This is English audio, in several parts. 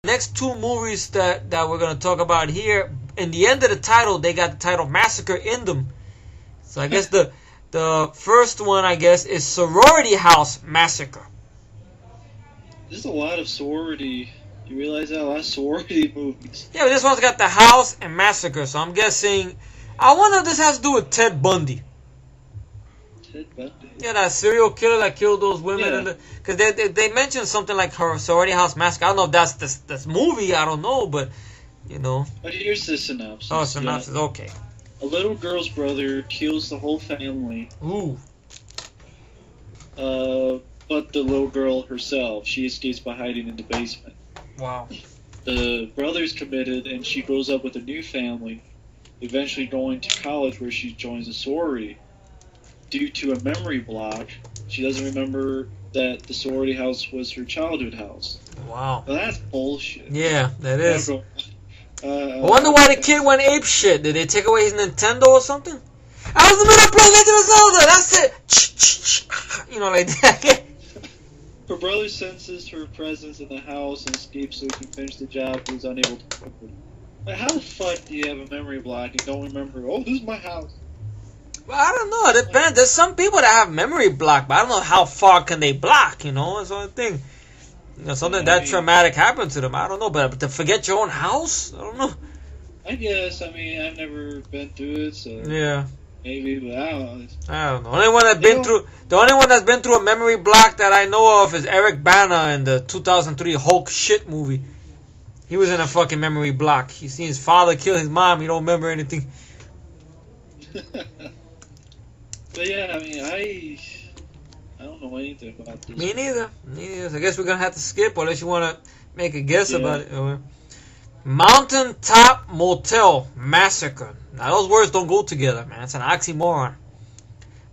next two movies that we're gonna talk about here, in the end of the title, they got the title Massacre in them. So I guess the first one, I guess, is Sorority House Massacre. There's a lot of sorority. You realize that? A lot of sorority movies. Yeah, but this one's got the house and massacre, so I'm guessing. I wonder if this has to do with Ted Bundy. Ted Bundy? Yeah, that serial killer that killed those women. Yeah. Because they mentioned something like her Sorority House Massacre. I don't know if that's this movie, I don't know, but, you know. But here's the synopsis. Oh, synopsis, okay. A little girl's brother kills the whole family. Ooh. But the little girl herself, she escapes by hiding in the basement. Wow. The brother's committed, and she grows up with a new family, eventually going to college where she joins a sorority. Due to a memory block, she doesn't remember that the sorority house was her childhood house. Wow. Well, that's bullshit. Yeah, that is. I wonder why the kid went ape shit. Did they take away his Nintendo or something? I was in the middle of playing Legend of Zelda. That's it. You know, like that. Her brother senses her presence in the house and escapes so he can finish the job but is unable to cope with it. Like, how the fuck do you have a memory block and don't remember, oh, this is my house? Well, I don't know. It depends. There's some people that have memory block, but I don't know how far can they block, you know? That's the only thing. You know, something that traumatic happened to them. I don't know. But to forget your own house? I don't know. I guess. I mean, I've never been through it, so... Yeah. Maybe, but I don't know. I don't know. The only one that's been through a memory block that I know of is Eric Bana in the 2003 Hulk shit movie. He was in a fucking memory block. He seen his father kill his mom. He don't remember anything. But yeah, I mean, I don't know anything about this. Me neither. I guess we're gonna have to skip, unless you want to make a guess about it. Mountaintop Motel Massacre. Now those words don't go together, man. It's an oxymoron.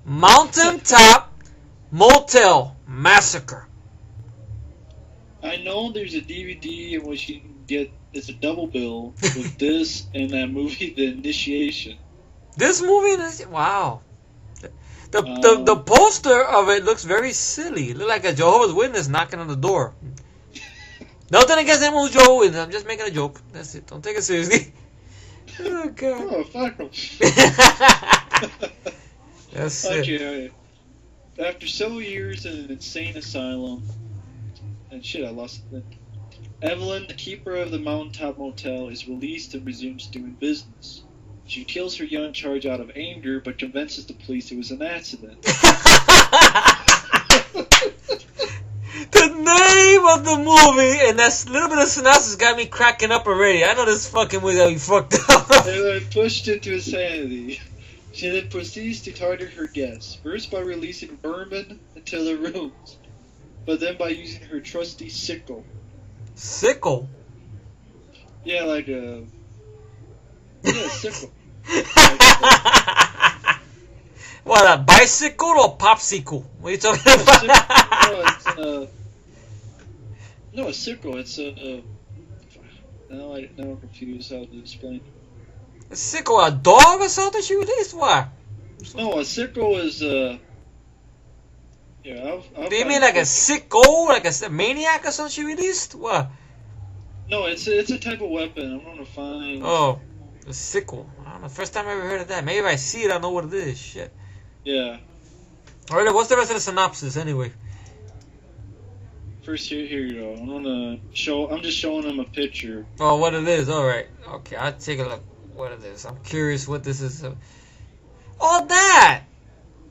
Mountaintop Motel Massacre. I know there's a DVD in which you can get, it's a double bill with this and that movie, The Initiation. This movie, wow. The poster of it looks very silly. It looks like a Jehovah's Witness knocking on the door. Nothing against anyone who's Jehovah's Witness. I'm just making a joke. That's it. Don't take it seriously. Oh, God. Oh, fuck them. That's it. After several years in an insane asylum, and shit, I lost it. Evelyn, the keeper of the Mountaintop Motel, is released and resumes doing business. She kills her young charge out of anger, but convinces the police it was an accident. The name of the movie and that little bit of synopsis got me cracking up already. I know this fucking movie that we fucked up. They were pushed into insanity. She then proceeds to target her guests, first by releasing vermin into the rooms, but then by using her trusty sickle. Sickle? Yeah, like a... Yeah, sickle. What, a bicycle or popsicle? What are you talking about? No, a sickle. It's a... Now I'm confused how to explain. A sickle, a dog or something she released? What? No, a sickle is Yeah, I'll Do you mean like a sicko, like a maniac or something she released? What? No, it's a type of weapon. I'm gonna find. Oh, a sickle. I don't know. First time I ever heard of that. Maybe if I see it, I know what it is. Shit. Yeah. Alright, what's the rest of the synopsis anyway? First, here you go. I'm just showing them a picture. Oh, what it is. All right. Okay, I'll take a look. What it is. I'm curious what this is. Oh, that.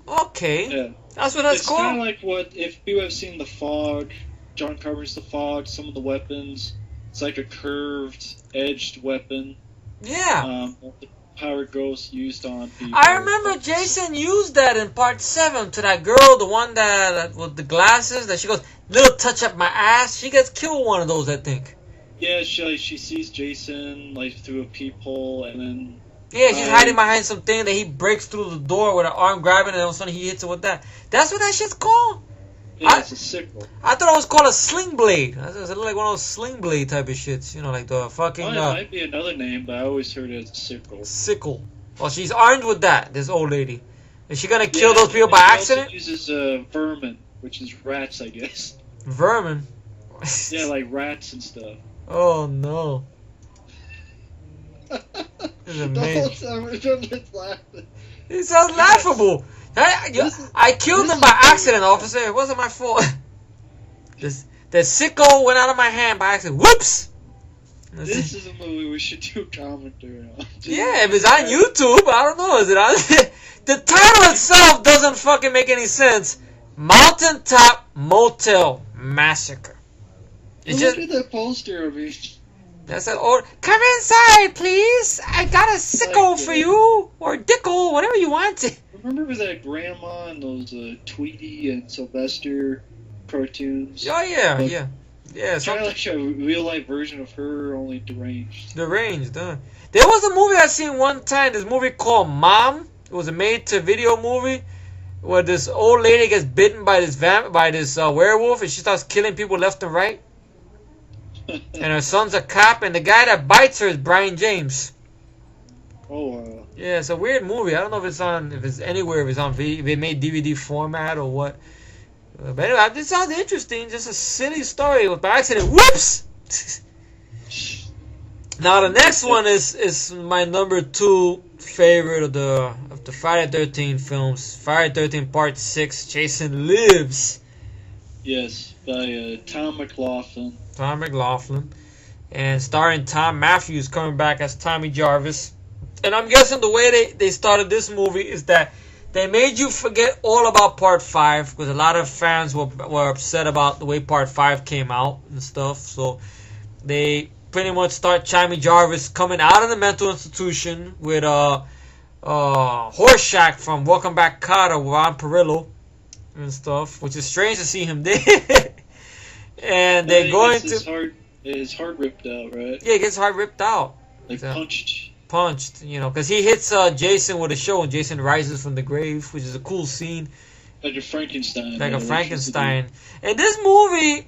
Okay. Yeah. That's what that's called. It's kind of like what if you have seen The Fog. John Carpenter's The Fog. Some of the weapons. It's like a curved, edged weapon. Yeah. The power ghost used on people. I remember Jason used that in part 7 to that girl, the one that with the glasses, that she goes, little touch up my ass. She gets killed with one of those, I think. Yeah, she sees Jason like through a peephole, and then... Yeah, she's hiding behind something, that he breaks through the door with her arm grabbing, and all of a sudden he hits her with that. That's what that shit's called? Yeah, it's a sickle. I thought it was called a sling blade. It looked like one of those sling blade type of shits. You know, like the fucking... Well, it might be another name, but I always heard it as a sickle. Sickle. Well, she's armed with that, this old lady. Is she gonna kill those people by accident? She also uses vermin, which is rats, I guess. Vermin? Yeah, like rats and stuff. Oh no. It's The whole amazing. time we're just laughing. It sounds laughable. I killed him by accident, officer. It wasn't my fault. The sicko went out of my hand by accident. Whoops! This is a movie we should do a commentary on. Yeah, if it's on YouTube, I don't know. Is it on? The title itself doesn't fucking make any sense. Mountaintop Motel Massacre. It's Look just at that poster of me. that's an old. Come inside, please. I got a sicko for you, or dickle, whatever you want. Remember with that grandma and those Tweety and Sylvester cartoons? Oh yeah, Like, yeah. Kind of like a real life version of her, only deranged. Deranged, huh? There was a movie I seen one time. This movie called Mom. It was a made-to-video movie where this old lady gets bitten by this werewolf, and she starts killing people left and right. And her son's a cop, and the guy that bites her is Brian James. Oh wow. Yeah, it's a weird movie. I don't know if it's anywhere, if it's on if it made DVD format or what. But anyway, this sounds interesting. Just a silly story with by accident. Whoops. Now the next one is my number 2 favorite of the Friday the 13th films. Friday the 13th Part 6. Jason Lives. Yes, by Tom McLaughlin. Tom McLaughlin, and starring Tom Matthews coming back as Tommy Jarvis. And I'm guessing the way they started this movie is that they made you forget all about Part 5 because a lot of fans were upset about the way Part 5 came out and stuff. So they pretty much start Tommy Jarvis coming out of the mental institution with Horseshack from Welcome Back Kotter, Ron Perillo and stuff, which is strange to see him there. And they're going to his heart ripped out, right? Yeah, he gets his heart ripped out. Like punched, because he hits Jason with a show, and Jason rises from the grave, which is a cool scene. Like a Frankenstein. Like a Frankenstein. And this movie,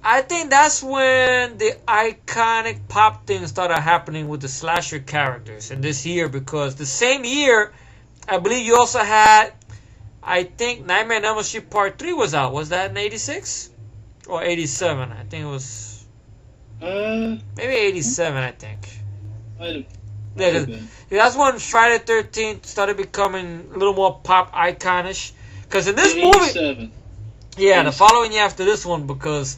I think that's when the iconic pop thing started happening with the slasher characters in this year, because the same year, I believe you also had, I think Nightmare on Elm Street Part 3 was out. Was that in 86? Or 87? I think it was... maybe 87, I think. Yeah, that's when Friday the 13th started becoming a little more pop iconish. Because in this movie... Yeah, the following year after this one, because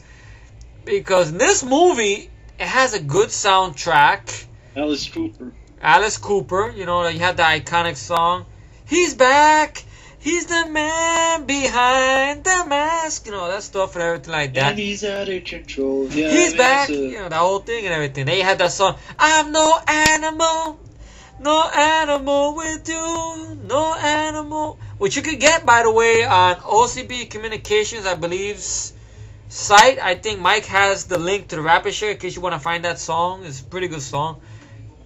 in this movie, it has a good soundtrack. Alice Cooper, you had the iconic song, He's Back, He's the man behind the mask, that stuff and everything like that. And he's out of control. Yeah, he's back, that whole thing and everything. They had that song, I'm no animal with you, no animal. Which you could get, by the way, on OCB Communications, I believe's site. I think Mike has the link to the Rapid Share in case you want to find that song. It's a pretty good song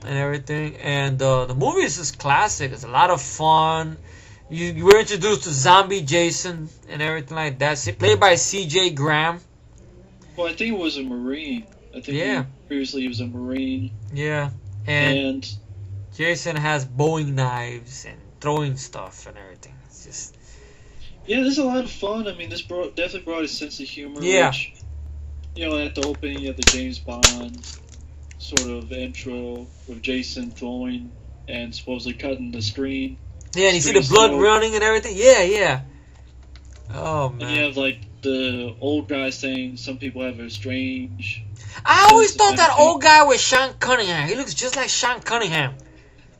and everything. And the movie is just classic. It's a lot of fun. You were introduced to Zombie Jason and everything like that. Played by C.J. Graham. Well, I think it was a Marine. I think previously he was a Marine. Yeah. And Jason has Bowie knives and throwing stuff and everything. It's just... Yeah, there's a lot of fun. I mean, this definitely brought a sense of humor. Yeah. Which, at the opening, you have the James Bond sort of intro with Jason throwing and supposedly cutting the screen. Yeah, and you see the blood running and everything. Yeah. Oh, man. And you have, like, the old guy saying some people have a strange... I always thought that old guy was Sean Cunningham. He looks just like Sean Cunningham.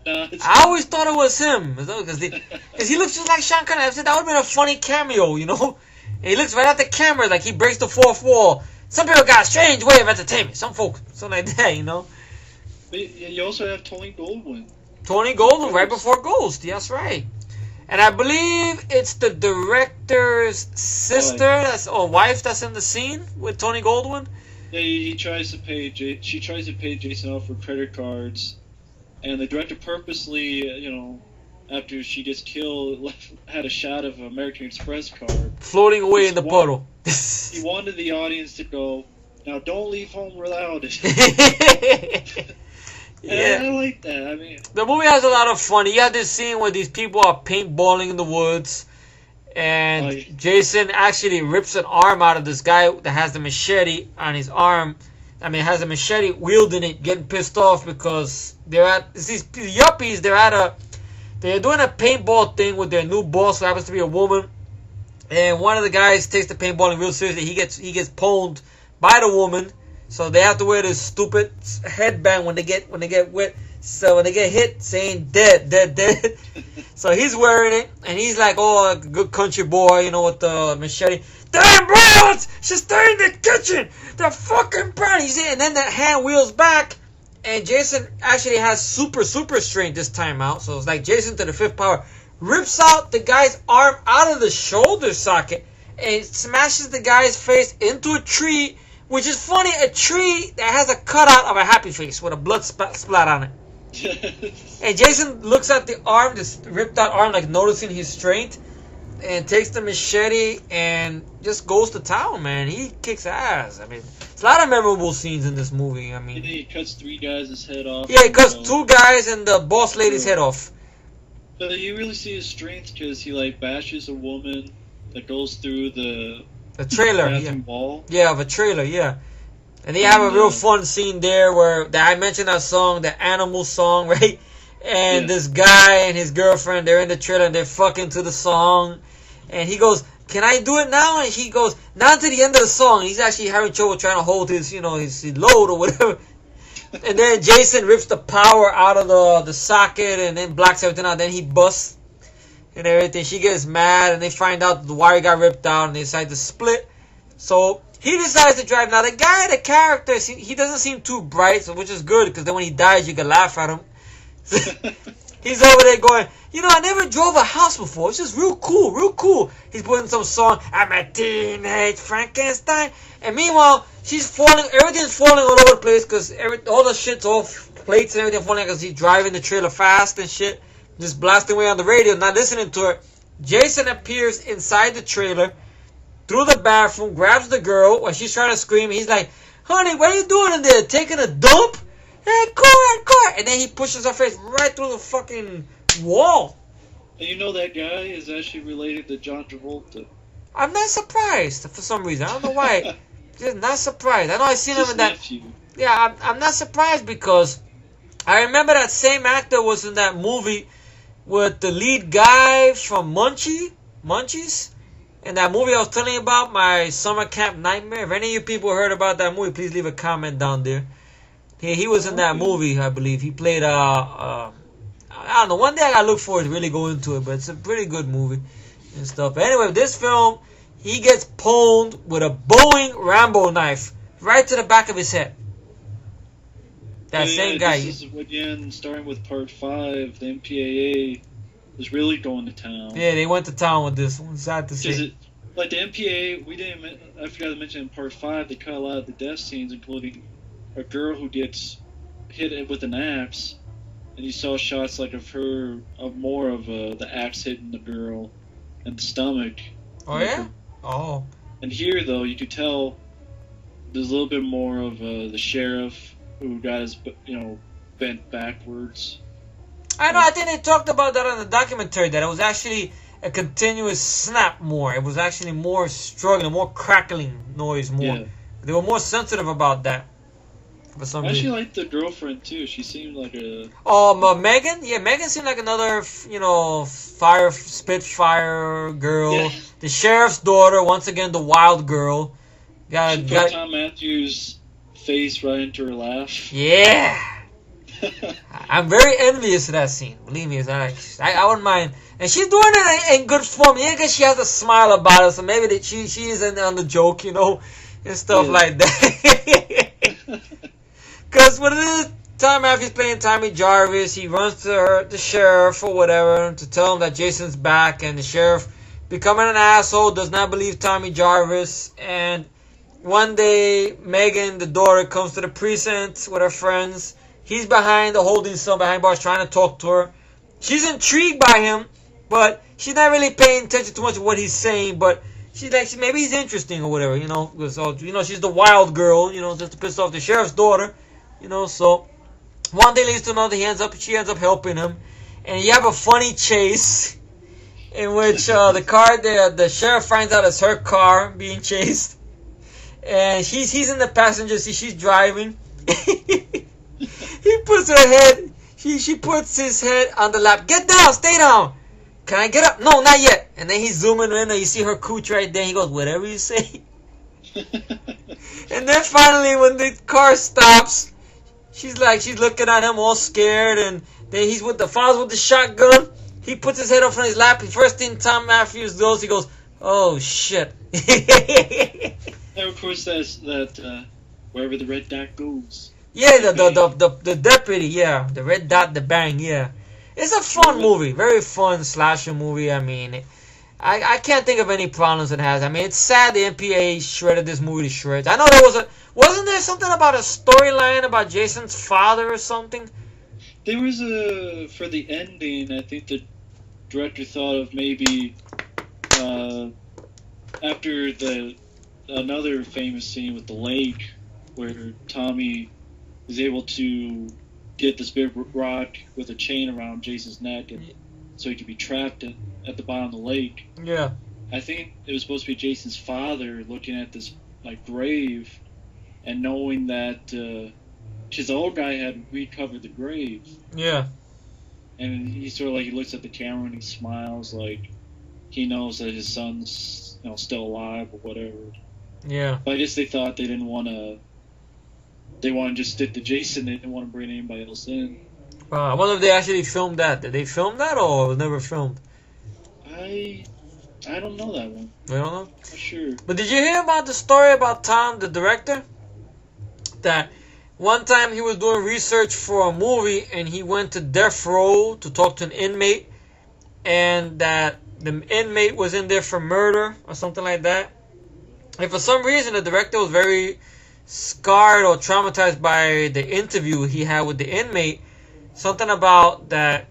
I always thought it was him. Because he looks just like Sean Cunningham. I said that would have been a funny cameo, And he looks right at the camera like he breaks the fourth wall. Some people got a strange way of entertainment. Some folks, something like that, But you also have Tony Goldwyn. Tony Goldwyn, right before Ghost. That's right. And I believe it's the director's sister or wife that's in the scene with Tony Goldwyn. Yeah, she tries to pay Jason off for credit cards, and the director purposely, after she gets killed, had a shot of an American Express card floating away in the puddle. He wanted the audience to go, "Now don't leave home without it." Yeah, I like that. I mean, the movie has a lot of fun. You have this scene where these people are paintballing in the woods, and Jason actually rips an arm out of this guy that has the machete on his arm, I mean, has a machete wielding it, getting pissed off because these yuppies. They're doing a paintball thing with their new boss, who happens to be a woman. And one of the guys takes the paintballing real seriously. He gets pwned by the woman, so they have to wear this stupid headband when they get wet. So when they get hit, saying dead, dead, dead. So he's wearing it, and he's like, oh, a good country boy, you know, with the machete. Damn, bro, she's still in the kitchen. The fucking brown. And then that hand wheels back, and Jason actually has super strength this time out. So it's like Jason to the fifth power. Rips out the guy's arm out of the shoulder socket and smashes the guy's face into a tree, which is funny, a tree that has a cutout of a happy face with a blood splat on it. And Jason looks at the arm, this ripped out arm, like noticing his strength, and takes the machete and just goes to town, man. He kicks ass. I mean, it's a lot of memorable scenes in this movie. I mean, he cuts 3 guys' head off. Yeah, he cuts 2 guys and the boss lady's head off. But you really see his strength because he like bashes a woman that goes through the trailer, wall. Yeah, of a trailer, yeah. And they have a real fun scene there where I mentioned that song, the Animal song, right? And this guy and his girlfriend, they're in the trailer and they're fucking to the song. And he goes, "Can I do it now?" And he goes, "Not to the end of the song." He's actually having trouble trying to hold his load or whatever. And then Jason rips the power out of the socket and then blacks everything out. Then he busts and everything. She gets mad and they find out the wire got ripped out and they decide to split. So he decides to drive. Now the guy, the character, he doesn't seem too bright, which is good because then when he dies you can laugh at him. He's over there going, I never drove a house before. It's just real cool, real cool. He's putting some song, I'm a teenage Frankenstein. And meanwhile, everything's falling all over the place because all the shit's off, plates and everything falling because he's driving the trailer fast and shit. Just blasting away on the radio, not listening to it. Jason appears inside the trailer, through the bathroom, grabs the girl while she's trying to scream. He's like, "Honey, what are you doing in there? Taking a dump?" Hey, car. And then he pushes her face right through the fucking wall. And you know that guy is actually related to John Travolta. I'm not surprised for some reason. I don't know why. Just not surprised. I know I seen him in that. Nephew. Yeah, I'm not surprised because I remember that same actor was in that movie with the lead guy from Munchies. And that movie I was telling you about, My Summer Camp Nightmare. If any of you people heard about that movie, please leave a comment down there. He was in that movie, I believe. He played, I don't know. One day I gotta look for it to really go into it, but it's a pretty good movie and stuff. But anyway, this film, he gets pwned with a Boeing Rambo knife right to the back of his head. That same guy. This is, again, starting with part 5, the MPAA was really going to town. Yeah, they went to town with this one. Sad to see. Like the MPAA, I forgot to mention in part 5, they cut a lot of the death scenes, including a girl who gets hit with an axe, and you saw shots like of more of the axe hitting the girl in the stomach. Oh yeah. Oh. And here though, you could tell there's a little bit more of the sheriff who got his bent backwards. I know. I think they talked about that on the documentary. That it was actually a continuous snap. It was actually more struggling, more crackling noise. Yeah. They were more sensitive about that. For some reason. I actually liked the girlfriend too. She seemed like a. Megan. Yeah, Megan seemed like another, Spitfire girl. Yeah. The sheriff's daughter, once again, the wild girl. She put Tom Matthews' face right into her laugh. Yeah. I'm very envious of that scene. Believe me, I wouldn't mind. And she's doing it in good form. Yeah, because she has a smile about her, so maybe she is on the joke, and stuff like that. Because what it is, Tom Matthews playing Tommy Jarvis. He runs to the sheriff or whatever to tell him that Jason's back, and the sheriff, becoming an asshole, does not believe Tommy Jarvis. And one day, Megan, the daughter, comes to the precinct with her friends. He's behind the holding cell, behind bars, trying to talk to her. She's intrigued by him, but she's not really paying attention too much to what he's saying. But she's like, maybe he's interesting or whatever, because she's the wild girl, just to piss off the sheriff's daughter, So one day leads to another. She ends up helping him, and you have a funny chase in which the car, the sheriff finds out it's her car being chased, and he's in the passenger seat. She's driving. He puts her head. She puts his head on the lap. Get down, stay down. Can I get up? No, not yet. And then he's zooming in, and you see her cooch right there. He goes, whatever you say. And then finally, when the car stops, she's looking at him all scared, and then he's with the father's with the shotgun. He puts his head up on his lap. The first thing Tom Matthews does, he goes, "Oh shit!" And of course, that's that wherever the red dot goes. Yeah, the deputy, yeah, the red dot, the bang, yeah. It's a fun movie, very fun slasher movie. I mean, I can't think of any problems it has. I mean, it's sad the MPA shredded this movie to shreds. I know wasn't there something about a storyline about Jason's father or something? There was for the ending, I think the director thought of maybe after another famous scene with the lake where Tommy is able to get this big rock with a chain around Jason's neck, and so he could be trapped at the bottom of the lake. Yeah. I think it was supposed to be Jason's father looking at this grave and knowing that his old guy had recovered the grave. Yeah. And he sort of he looks at the camera and he smiles like he knows that his son's still alive or whatever. Yeah. But I guess they thought they didn't want to. They want to just stick to Jason. They didn't want to bring anybody else in. I wonder if they actually filmed that. Did they film that or it was never filmed? I don't know that one. You don't know? Not sure. But did you hear about the story about Tom, the director? That one time he was doing research for a movie and he went to death row to talk to an inmate, and that the inmate was in there for murder or something like that. And for some reason the director was very scarred or traumatized by the interview he had with the inmate. Something about that,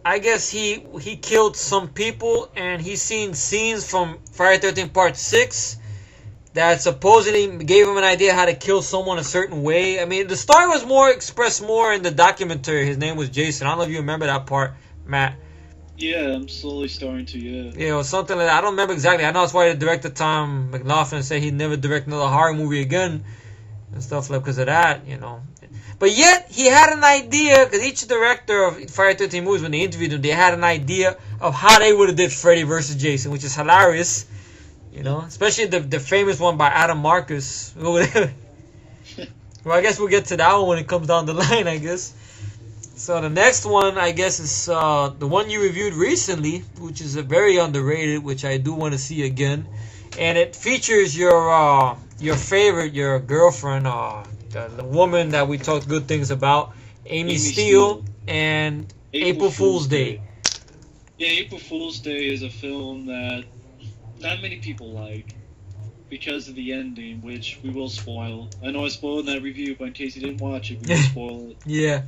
I guess he killed some people, and he's seen scenes from Friday 13th Part 6 that supposedly gave him an idea how to kill someone a certain way. I mean, the story was expressed more in the documentary. His name was Jason. I don't know if you remember that part, Matt. Yeah, I'm slowly starting to, yeah. Yeah, it was something like that. I don't remember exactly. I know that's why the director Tom McLaughlin said he'd never direct another horror movie again and stuff like because of that, But yet, he had an idea, because each director of Friday 13 movies, when they interviewed him, they had an idea of how they would have did Freddy vs. Jason, which is hilarious, especially the famous one by Adam Marcus. Well, I guess we'll get to that one when it comes down the line, I guess. So the next one, I guess, is the one you reviewed recently, which is very underrated, which I do want to see again. And it features your favorite, your girlfriend, the woman that we talked good things about, Amy Steele, and April Fool's Day. Yeah, April Fool's Day is a film that not many people like because of the ending, which we will spoil. I know I spoiled in that review, but in case you didn't watch it, we will spoil it. Yeah.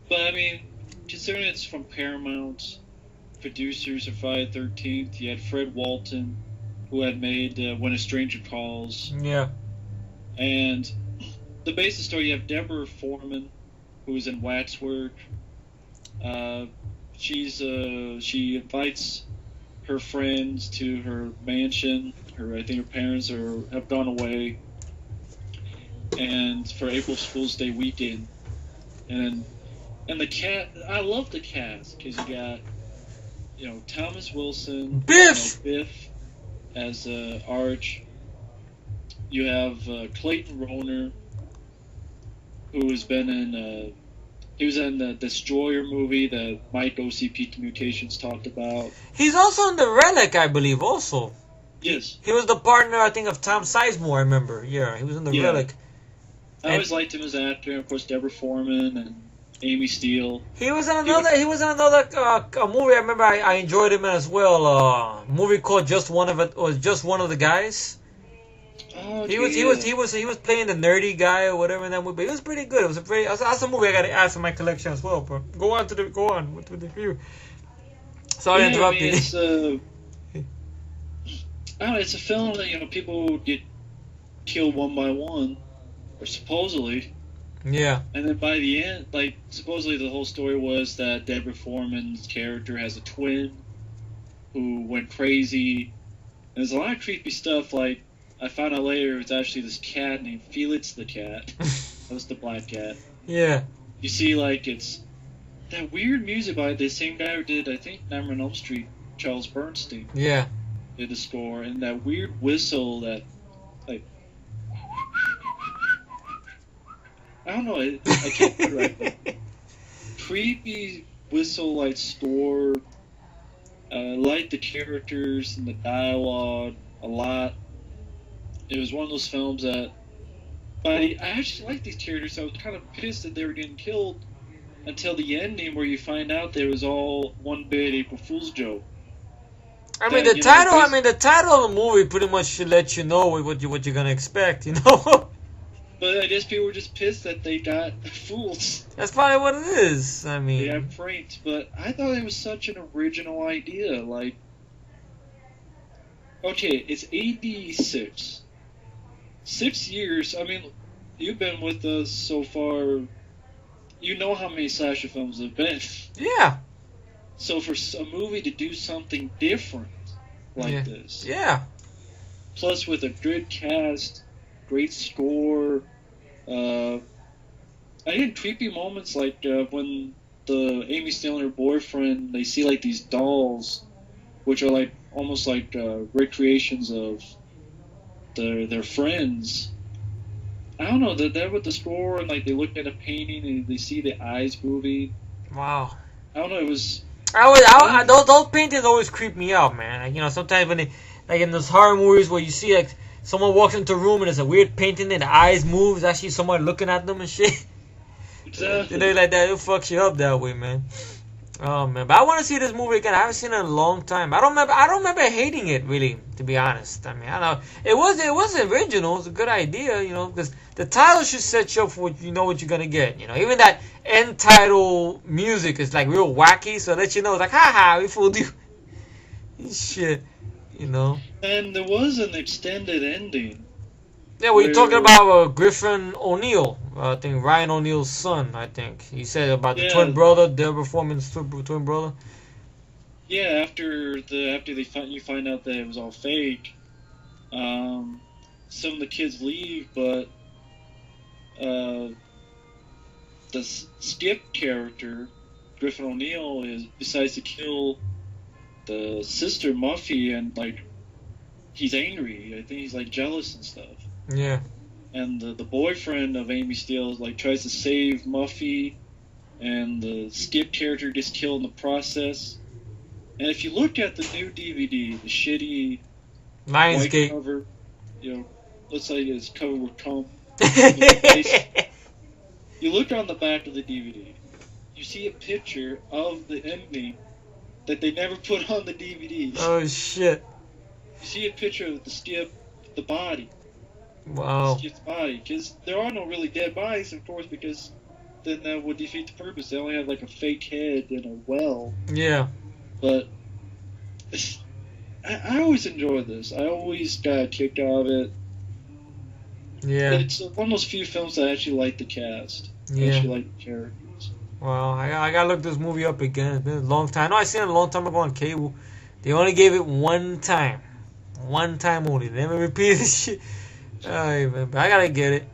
But I mean, considering it's from Paramount, producers of Friday the 13th, you had Fred Walton, who had made When a Stranger Calls. Yeah. And the basic story, you have Deborah Foreman, who is in Waxwork. She invites her friends to her mansion. I think her parents have gone away, and for April Fool's Day weekend. And the cat, I love the cast because you got Thomas Wilson, Biff, Biff as Arch. You have Clayton Rohner, who has been in he was in the Destroyer movie that Mike OCP Communications talked about. He's also in The Relic, I believe, also. Yes. He was the partner, I think, of Tom Sizemore, I remember. Yeah, he was in The Relic. I always liked him as an actor, and of course Deborah Foreman and Amy Steele. He was in another movie I remember I enjoyed him in as well. A movie called Just One of the Guys. Oh, he was playing the nerdy guy or whatever in that movie. But it was pretty good. That's a movie I got to add to my collection as well. But go on with the review. Sorry to interrupt you. It's a film that people get killed one by one, or supposedly. Yeah. And then by the end, supposedly the whole story was that Deborah Foreman's character has a twin who went crazy. And there's a lot of creepy stuff. I found out later it was actually this cat named Felix the cat. That was the black cat. Yeah. You see, like, it's that weird music by the same guy who did, I think, Nightmare on Elm Street, Charles Bernstein. Yeah. Did the score, and that weird whistle that, like, I don't know, I can't put it right. Creepy whistle, like, score. Liked the characters and the dialogue a lot. It was one of those films that, I actually liked these characters, so I was kind of pissed that they were getting killed until the ending, where you find out there was all one big April Fool's joke. I mean, the title of the movie pretty much should let you know what you're gonna expect, you know. But I guess people were just pissed that they got fooled. That's probably what it is. I mean, they got pranked. But I thought it was such an original idea. Like, okay, it's AD6. 6 years. I mean, you've been with us so far. You know how many slasher films have been. Yeah. So for a movie to do something different like this. Yeah. Plus with a good cast, great score. I had creepy moments like when the Amy Steele and her boyfriend, they see like these dolls, which are like almost like recreations of their friends. I don't know, that with the score, and like they look at a painting and they see the eyes moving. Wow. I don't know, it was. Those paintings always creep me out, man. Like, you know, sometimes when they, like in those horror movies where you see like someone walks into a room and there's a weird painting and the eyes move, it's actually someone looking at them and shit. Exactly. They like that, it fucks you up that way, man. Oh man, but I want to see this movie again. I haven't seen it in a long time. I don't remember hating it, really, to be honest. I mean, I don't know. It was original. It was a good idea, you know, because the title should set you up for what you know what you're gonna get. You know, even that end title music is like real wacky, so that you know, it's like, haha, we fooled you. Shit, you know. And there was an extended ending. Yeah, well, you're talking about Griffin O'Neill. I think Ryan O'Neill's son. I think he said about the twin brother, their performance, twin brother. Yeah, after you find out that it was all fake, some of the kids leave, but the Skip character, Griffin O'Neill, decides to kill the sister Muffy, and like he's angry. I think he's like jealous and stuff. Yeah. And the boyfriend of Amy Steele like tries to save Muffy, and the Skip character gets killed in the process. And if you look at the new DVD, the shitty Lionsgate cover, you know, looks like it's covered with cum. You look on the back of the DVD, you see a picture of the ending that they never put on the DVD. Oh shit! You see a picture of the Skip, the body. Wow. Skip's body, because there are no really dead bodies, of course, because then that would defeat the purpose. They only have like a fake head and a well. Yeah. But I always enjoy this. I always got a kick out of it. Yeah. It's one of those few films that I actually like the cast. Yeah. I actually like the characters. Wow, I gotta look this movie up again. It's been a long time. I know I seen it a long time ago on cable. They only gave it one time. One time only. They never repeated this shit. Alright, man, but I gotta get it.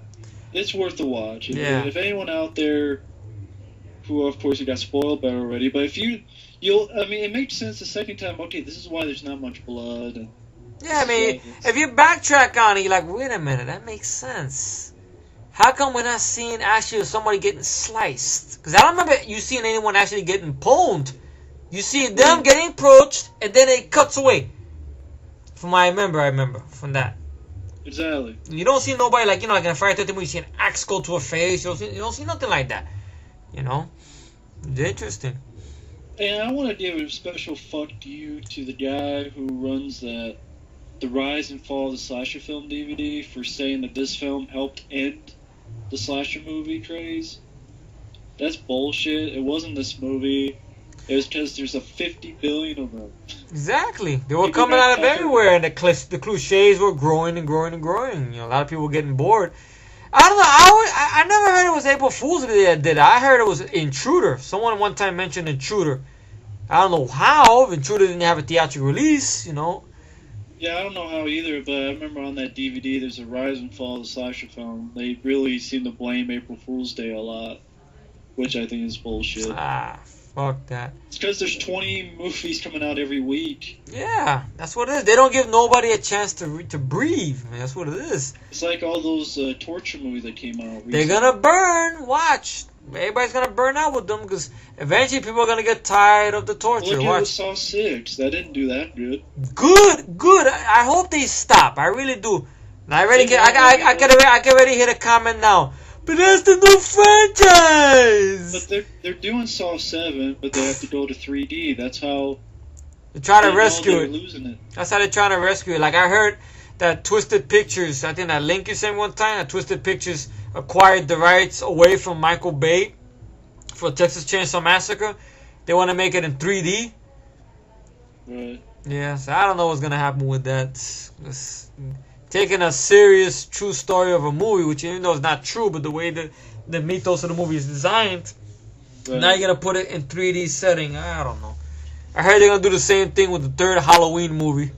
It's worth a watch. Yeah. If anyone out there who, of course, you got spoiled by already, but if you'll, I mean, it makes sense the second time. Okay, this is why there's not much blood. And yeah, I mean, if you backtrack on it, you're like, wait a minute, that makes sense. How come we're not seeing actually somebody getting sliced? Because I don't remember you seeing anyone actually getting pwned. You see them getting approached, and then it cuts away. From what I remember from that. Exactly. You don't see nobody like, you know, like in a Friday 13 movie, you see an axe go to a face. You don't see nothing like that. You know? It's interesting. And I want to give a special fuck you to the guy who runs the Rise and Fall of the Slasher Film DVD for saying that this film helped end the slasher movie craze. That's bullshit. It wasn't this movie. It was because there's a 50 billion of them. Exactly. They were coming out of everywhere, and the cliches were growing and growing and growing. You know, a lot of people were getting bored. I don't know. I never heard it was April Fool's that did it. I heard it was Intruder. Someone one time mentioned Intruder. I don't know how. Intruder didn't have a theatrical release, you know. Yeah, I don't know how either, but I remember on that DVD there's a rise and fall of the slasher film. They really seem to blame April Fool's Day a lot, which I think is bullshit. Fuck that. It's because there's 20 movies coming out every week. Yeah, that's what it is. They don't give nobody a chance to breathe. Man, that's what it is. It's like all those torture movies that came out recently. They're gonna burn. Watch. Everybody's gonna burn out with them because eventually people are gonna get tired of the torture. Look Watch. at Saw 6. That didn't do that good. Good. I hope they stop. I really do. I can already hit a comment now. But that's the new franchise. But they're doing Saw 7, but they have to go to 3D. That's how they're trying to rescue it. Losing it. That's how they're trying to rescue it. Like I heard that Twisted Pictures, I think that link you sent one time, that Twisted Pictures acquired the rights away from Michael Bay for Texas Chainsaw Massacre. They want to make it in 3D. Right. Yeah, so I don't know what's gonna happen with that. It's taking a serious, true story of a movie, which even though it's not true, but the way the mythos of the movie is designed, right. Now you're gonna put it in 3D setting. I don't know. I heard they're gonna do the same thing with the third Halloween movie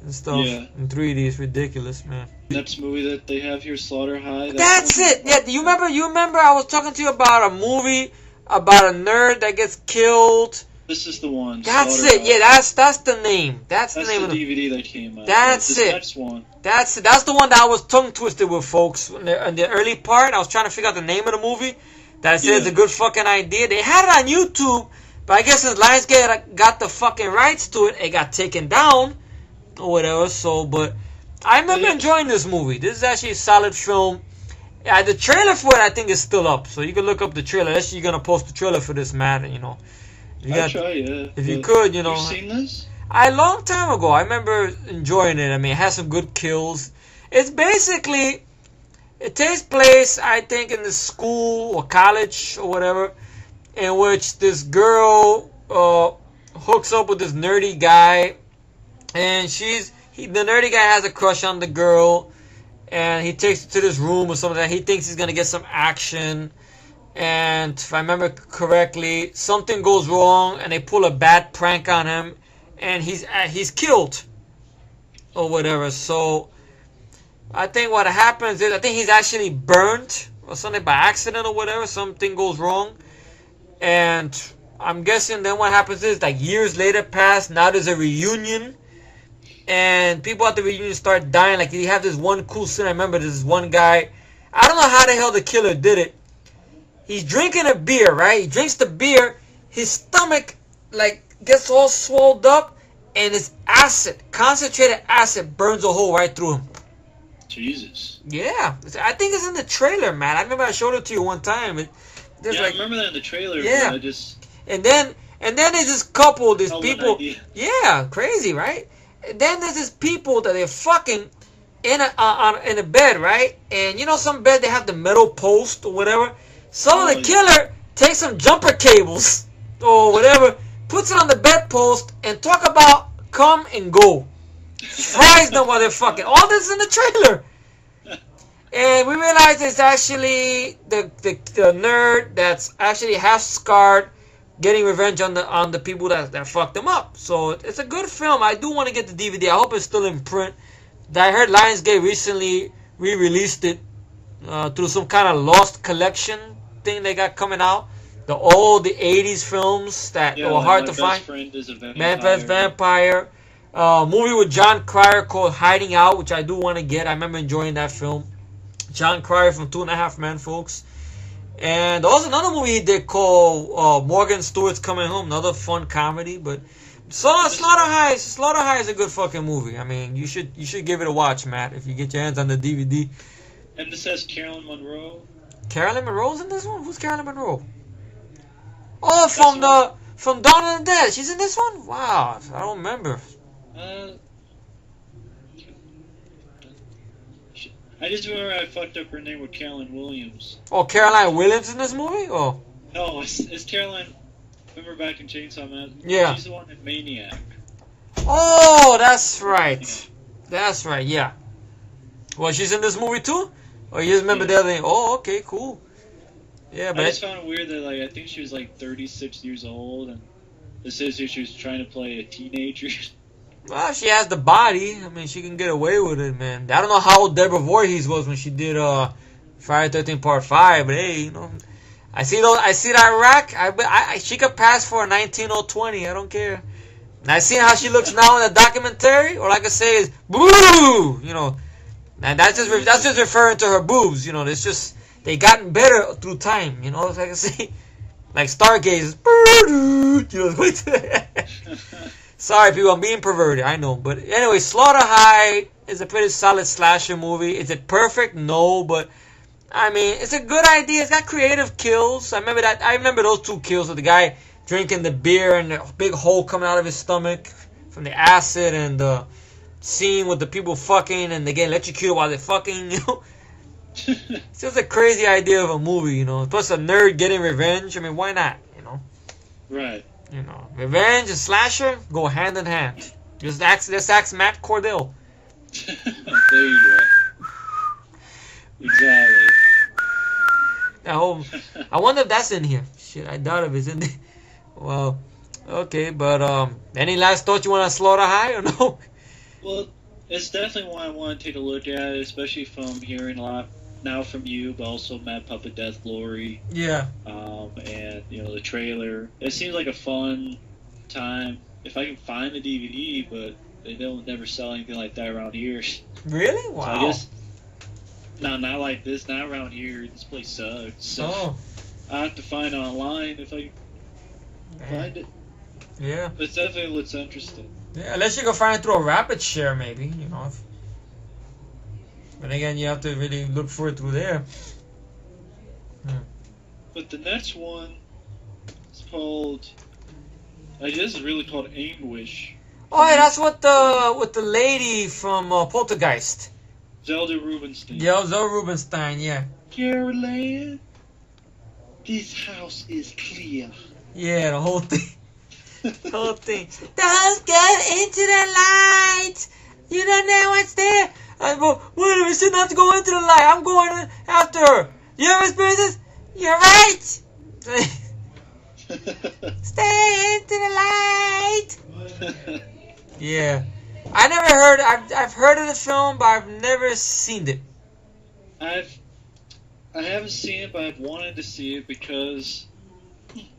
and stuff in 3D. It's ridiculous, man. Next movie that they have here, Slaughter High. That's it. Yeah, you remember? I was talking to you about a movie about a nerd that gets killed. This is the one. That's Slaughter it. High. Yeah, that's the name. That's the name of the DVD that came out. That's it. Next one. That's it. That's the one that I was tongue twisted with, folks. In the early part, I was trying to figure out the name of the movie. That I said it's a good fucking idea. They had it on YouTube, but I guess since Lionsgate got the fucking rights to it, it got taken down or whatever. So, but I remember enjoying this movie. This is actually a solid film. Yeah, the trailer for it I think is still up, so you can look up the trailer. Actually, you're gonna post the trailer for this, man. You know, I'll try, yeah. If you could, you know. You've seen this? A long time ago, I remember enjoying it. I mean, it has some good kills. It's basically, it takes place, I think, in the school or college or whatever, in which this girl hooks up with this nerdy guy, and the nerdy guy has a crush on the girl, and he takes her to this room or something like that. He thinks he's gonna get some action, and if I remember correctly, something goes wrong, and they pull a bad prank on him, and he's killed or whatever. So I think what happens is I think he's actually burned or something by accident or whatever. Something goes wrong, and I'm guessing then what happens is like years later pass. Now there's a reunion, and people at the reunion start dying. Like you have this one cool scene. I remember this one guy. I don't know how the hell the killer did it. He's drinking a beer, right? He drinks the beer. His stomach like gets all swelled up, and his acid, concentrated acid, burns a hole right through him. Jesus. Yeah, I think it's in the trailer, man. I remember I showed it to you one time. I remember that in the trailer. Yeah. But I just. And then there's this couple, these people. Yeah, crazy, right? And then there's this people that they're fucking in a bed, right? And you know some bed they have the metal post or whatever. So the killer takes some jumper cables or whatever, puts it on the bedpost, and talk about come and go. Fries them while they're fucking. All this is in the trailer. And we realize it's actually the nerd that's actually half scarred, getting revenge on the people that fucked him up. So it's a good film. I do want to get the DVD. I hope it's still in print. I heard Lionsgate recently re-released it through some kind of lost collection thing they got coming out. The 80s films that were hard to find. My Best Friend is a Vampire. Manifest Vampire. Movie with John Cryer called Hiding Out, which I do want to get. I remember enjoying that film. John Cryer from 2.5 Men, folks. And also another movie he did called Morgan Stewart's Coming Home. Another fun comedy. But Slaughter High is a good fucking movie. I mean, you should give it a watch, Matt, if you get your hands on the DVD. And this has Carolyn Monroe. Carolyn Monroe's in this one? Who's Carolyn Monroe? Oh, from Dawn of the Dead. She's in this one? Wow, I don't remember. I just remember I fucked up her name with Carolyn Williams. Oh, Caroline Williams in this movie? Oh. No, it's Caroline. Remember back in Chainsaw Massacre? Yeah. She's the one in Maniac. Oh, that's right. That's right, yeah. Well, she's in this movie too? Or you just remember the other thing? Oh, okay, cool. Yeah, but I just found it weird that I think she was 36 years old, and it says here she was trying to play a teenager. Well, she has the body. I mean, she can get away with it, man. I don't know how old Deborah Voorhees was when she did Friday 13 Part 5, but hey, you know, I see that rack. She could pass for a 19 or 20. I don't care. And I see how she looks now in the documentary. All I can say is boo. You know, and that's just referring to her boobs. You know, it's just they gotten better through time. You know, as I can say, like Stargaze. You know, sorry, people, I'm being perverted. I know, but anyway, Slaughter High is a pretty solid slasher movie. Is it perfect? No, but I mean, it's a good idea. It's got creative kills. I remember those two kills with the guy drinking the beer and the big hole coming out of his stomach from the acid, and the scene with the people fucking and they get electrocuted while they're fucking, you know. It's just a crazy idea of a movie, you know. Plus a nerd getting revenge. I mean, why not, you know? Right. You know, revenge and slasher go hand in hand. Just ask Matt Cordell. There you go. Exactly. I wonder if that's in here. Shit, I doubt if it's in there. Well, okay, but any last thoughts you want to Slaughter High or no? Well, it's definitely one I want to take a look at, especially from hearing a lot now from you, but also Mad Puppet Death Glory. Yeah. And you know the trailer. It seems like a fun time if I can find the DVD, but they don't never sell anything like that around here. Really? Wow. So I guess not like this. Not around here. This place sucks. So I have to find it online if I can find it. Yeah. It definitely looks interesting. Yeah, unless you can find it through a rapid share, maybe, you know. But again, you have to really look for it through there. But the next one is called. I guess it's really called Anguish. Oh, yeah, that's with the lady from Poltergeist. Zelda Rubinstein. Yeah, Zelda Rubinstein, yeah. Caroline, this house is clear. Yeah, the whole thing. The whole thing. Don't get into the light. You don't know what's there. Wait a minute, we should not go into the light. I'm going after her. You ever experienced this? You're right. Stay into the light. Yeah. I've heard of the film, but I've never seen it. I haven't seen it, but I've wanted to see it because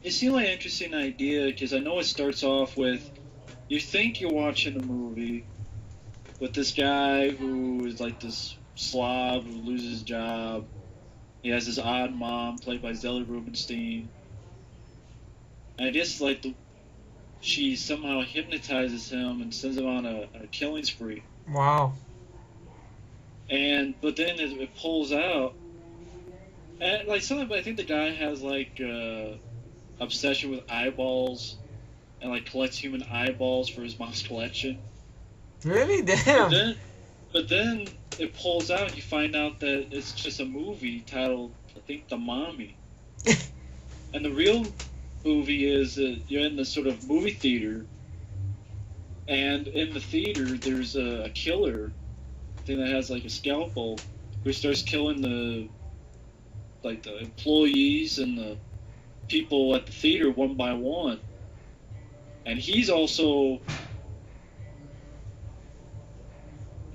it seemed like an interesting idea. Because I know it starts off with you think you're watching a movie with this guy who is like this slob who loses his job. He has this odd mom played by Zelda Rubinstein, and I guess like she somehow hypnotizes him and sends him on a killing spree. Wow. But then it pulls out, and like something. I think the guy has like obsession with eyeballs, and like collects human eyeballs for his mom's collection. Really? Damn. But then it pulls out. You find out that it's just a movie titled, I think, The Mommy. And the real movie is you're in this sort of movie theater, and in the theater there's a killer thing that has like a scalpel who starts killing the employees and the people at the theater one by one. And he's also,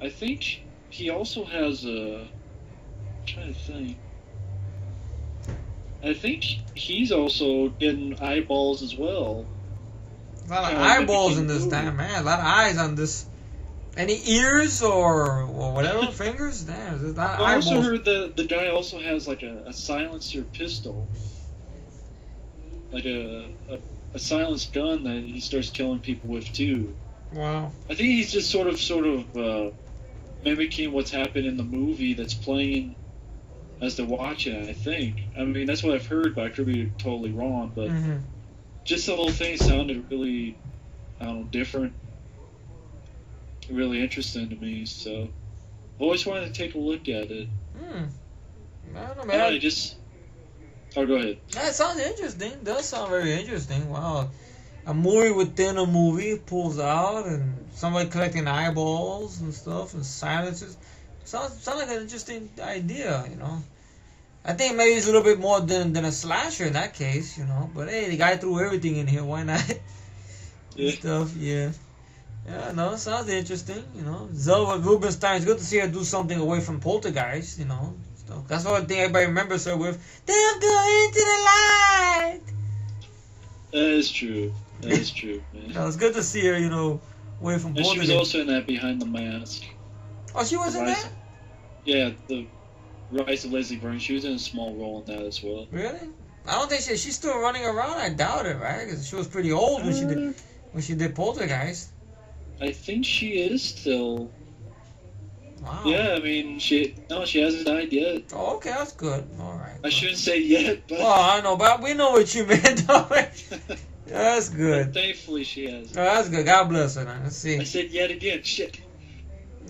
I think he also has I'm trying to think. I think he's also getting eyeballs as well. A lot of eyeballs in this, damn, man. A lot of eyes on this. Any ears or whatever? Fingers? Damn, there's a lot of eyeballs. I also heard the guy also has like a silencer pistol. Like a silenced gun that he starts killing people with too. Wow. I think he's just sort of mimicking what's happened in the movie that's playing as they're watching it, I think. I mean, that's what I've heard, but I could be totally wrong. But just the whole thing sounded really, I don't know, different, really interesting to me. So I've always wanted to take a look at it. I don't know, man. Oh, go ahead. That sounds interesting. Does sound very interesting. Wow. A movie within a movie pulls out, and somebody collecting eyeballs and stuff and silences. Sounds like an interesting idea, you know. I think maybe it's a little bit more than a slasher in that case, you know. But hey, the guy threw everything in here. Why not? Yeah. Stuff, yeah. Yeah, no, sounds interesting. Zelda Rubinstein. It's good to see her do something away from Poltergeist. So that's what I think everybody remembers her with. Don't go into the light. That is true. That is true, man. It's good to see her. Away from And Poltergeist. she was also in that Behind the Mask. Oh, she was in that? Yeah, the Rise of Leslie Vernon. She was in a small role in that as well. Really? I don't think she's still running around. I doubt it, right? Because she was pretty old when she did Poltergeist. I think she is still. Wow. Yeah, I mean, she hasn't died yet. Oh, okay, that's good. All right. I shouldn't say yet, but. Well, I know, but we know what you meant. That's good. Thankfully, she has. Oh, that's good. God bless her. Let's see. I said yet again. Shit.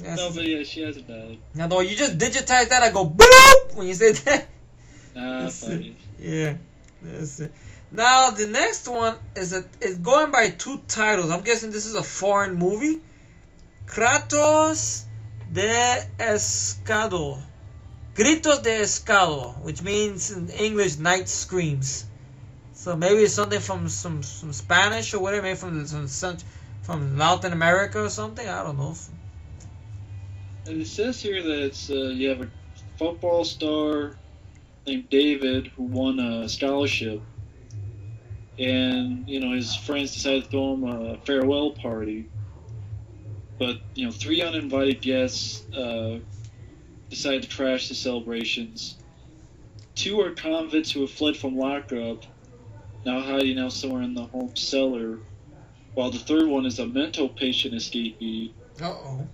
Yes. No, but yeah, she hasn't died. Now, though, you just digitize that, I go boop when you say that. Nah, funny. Yeah. That's it. Now, the next one is going by two titles. I'm guessing this is a foreign movie. Kratos de Escado. Gritos de Escado, which means in English, night screams. So maybe it's something from some Spanish or whatever, maybe from Latin America or something. I don't know. And it says here that it's you have a football star named David who won a scholarship, and his friends decided to throw him a farewell party. But 3 uninvited guests decided to crash the celebrations. 2 are convicts who have fled from lockup, now hiding somewhere in the home cellar, while the third one is a mental patient escapee. Uh-oh.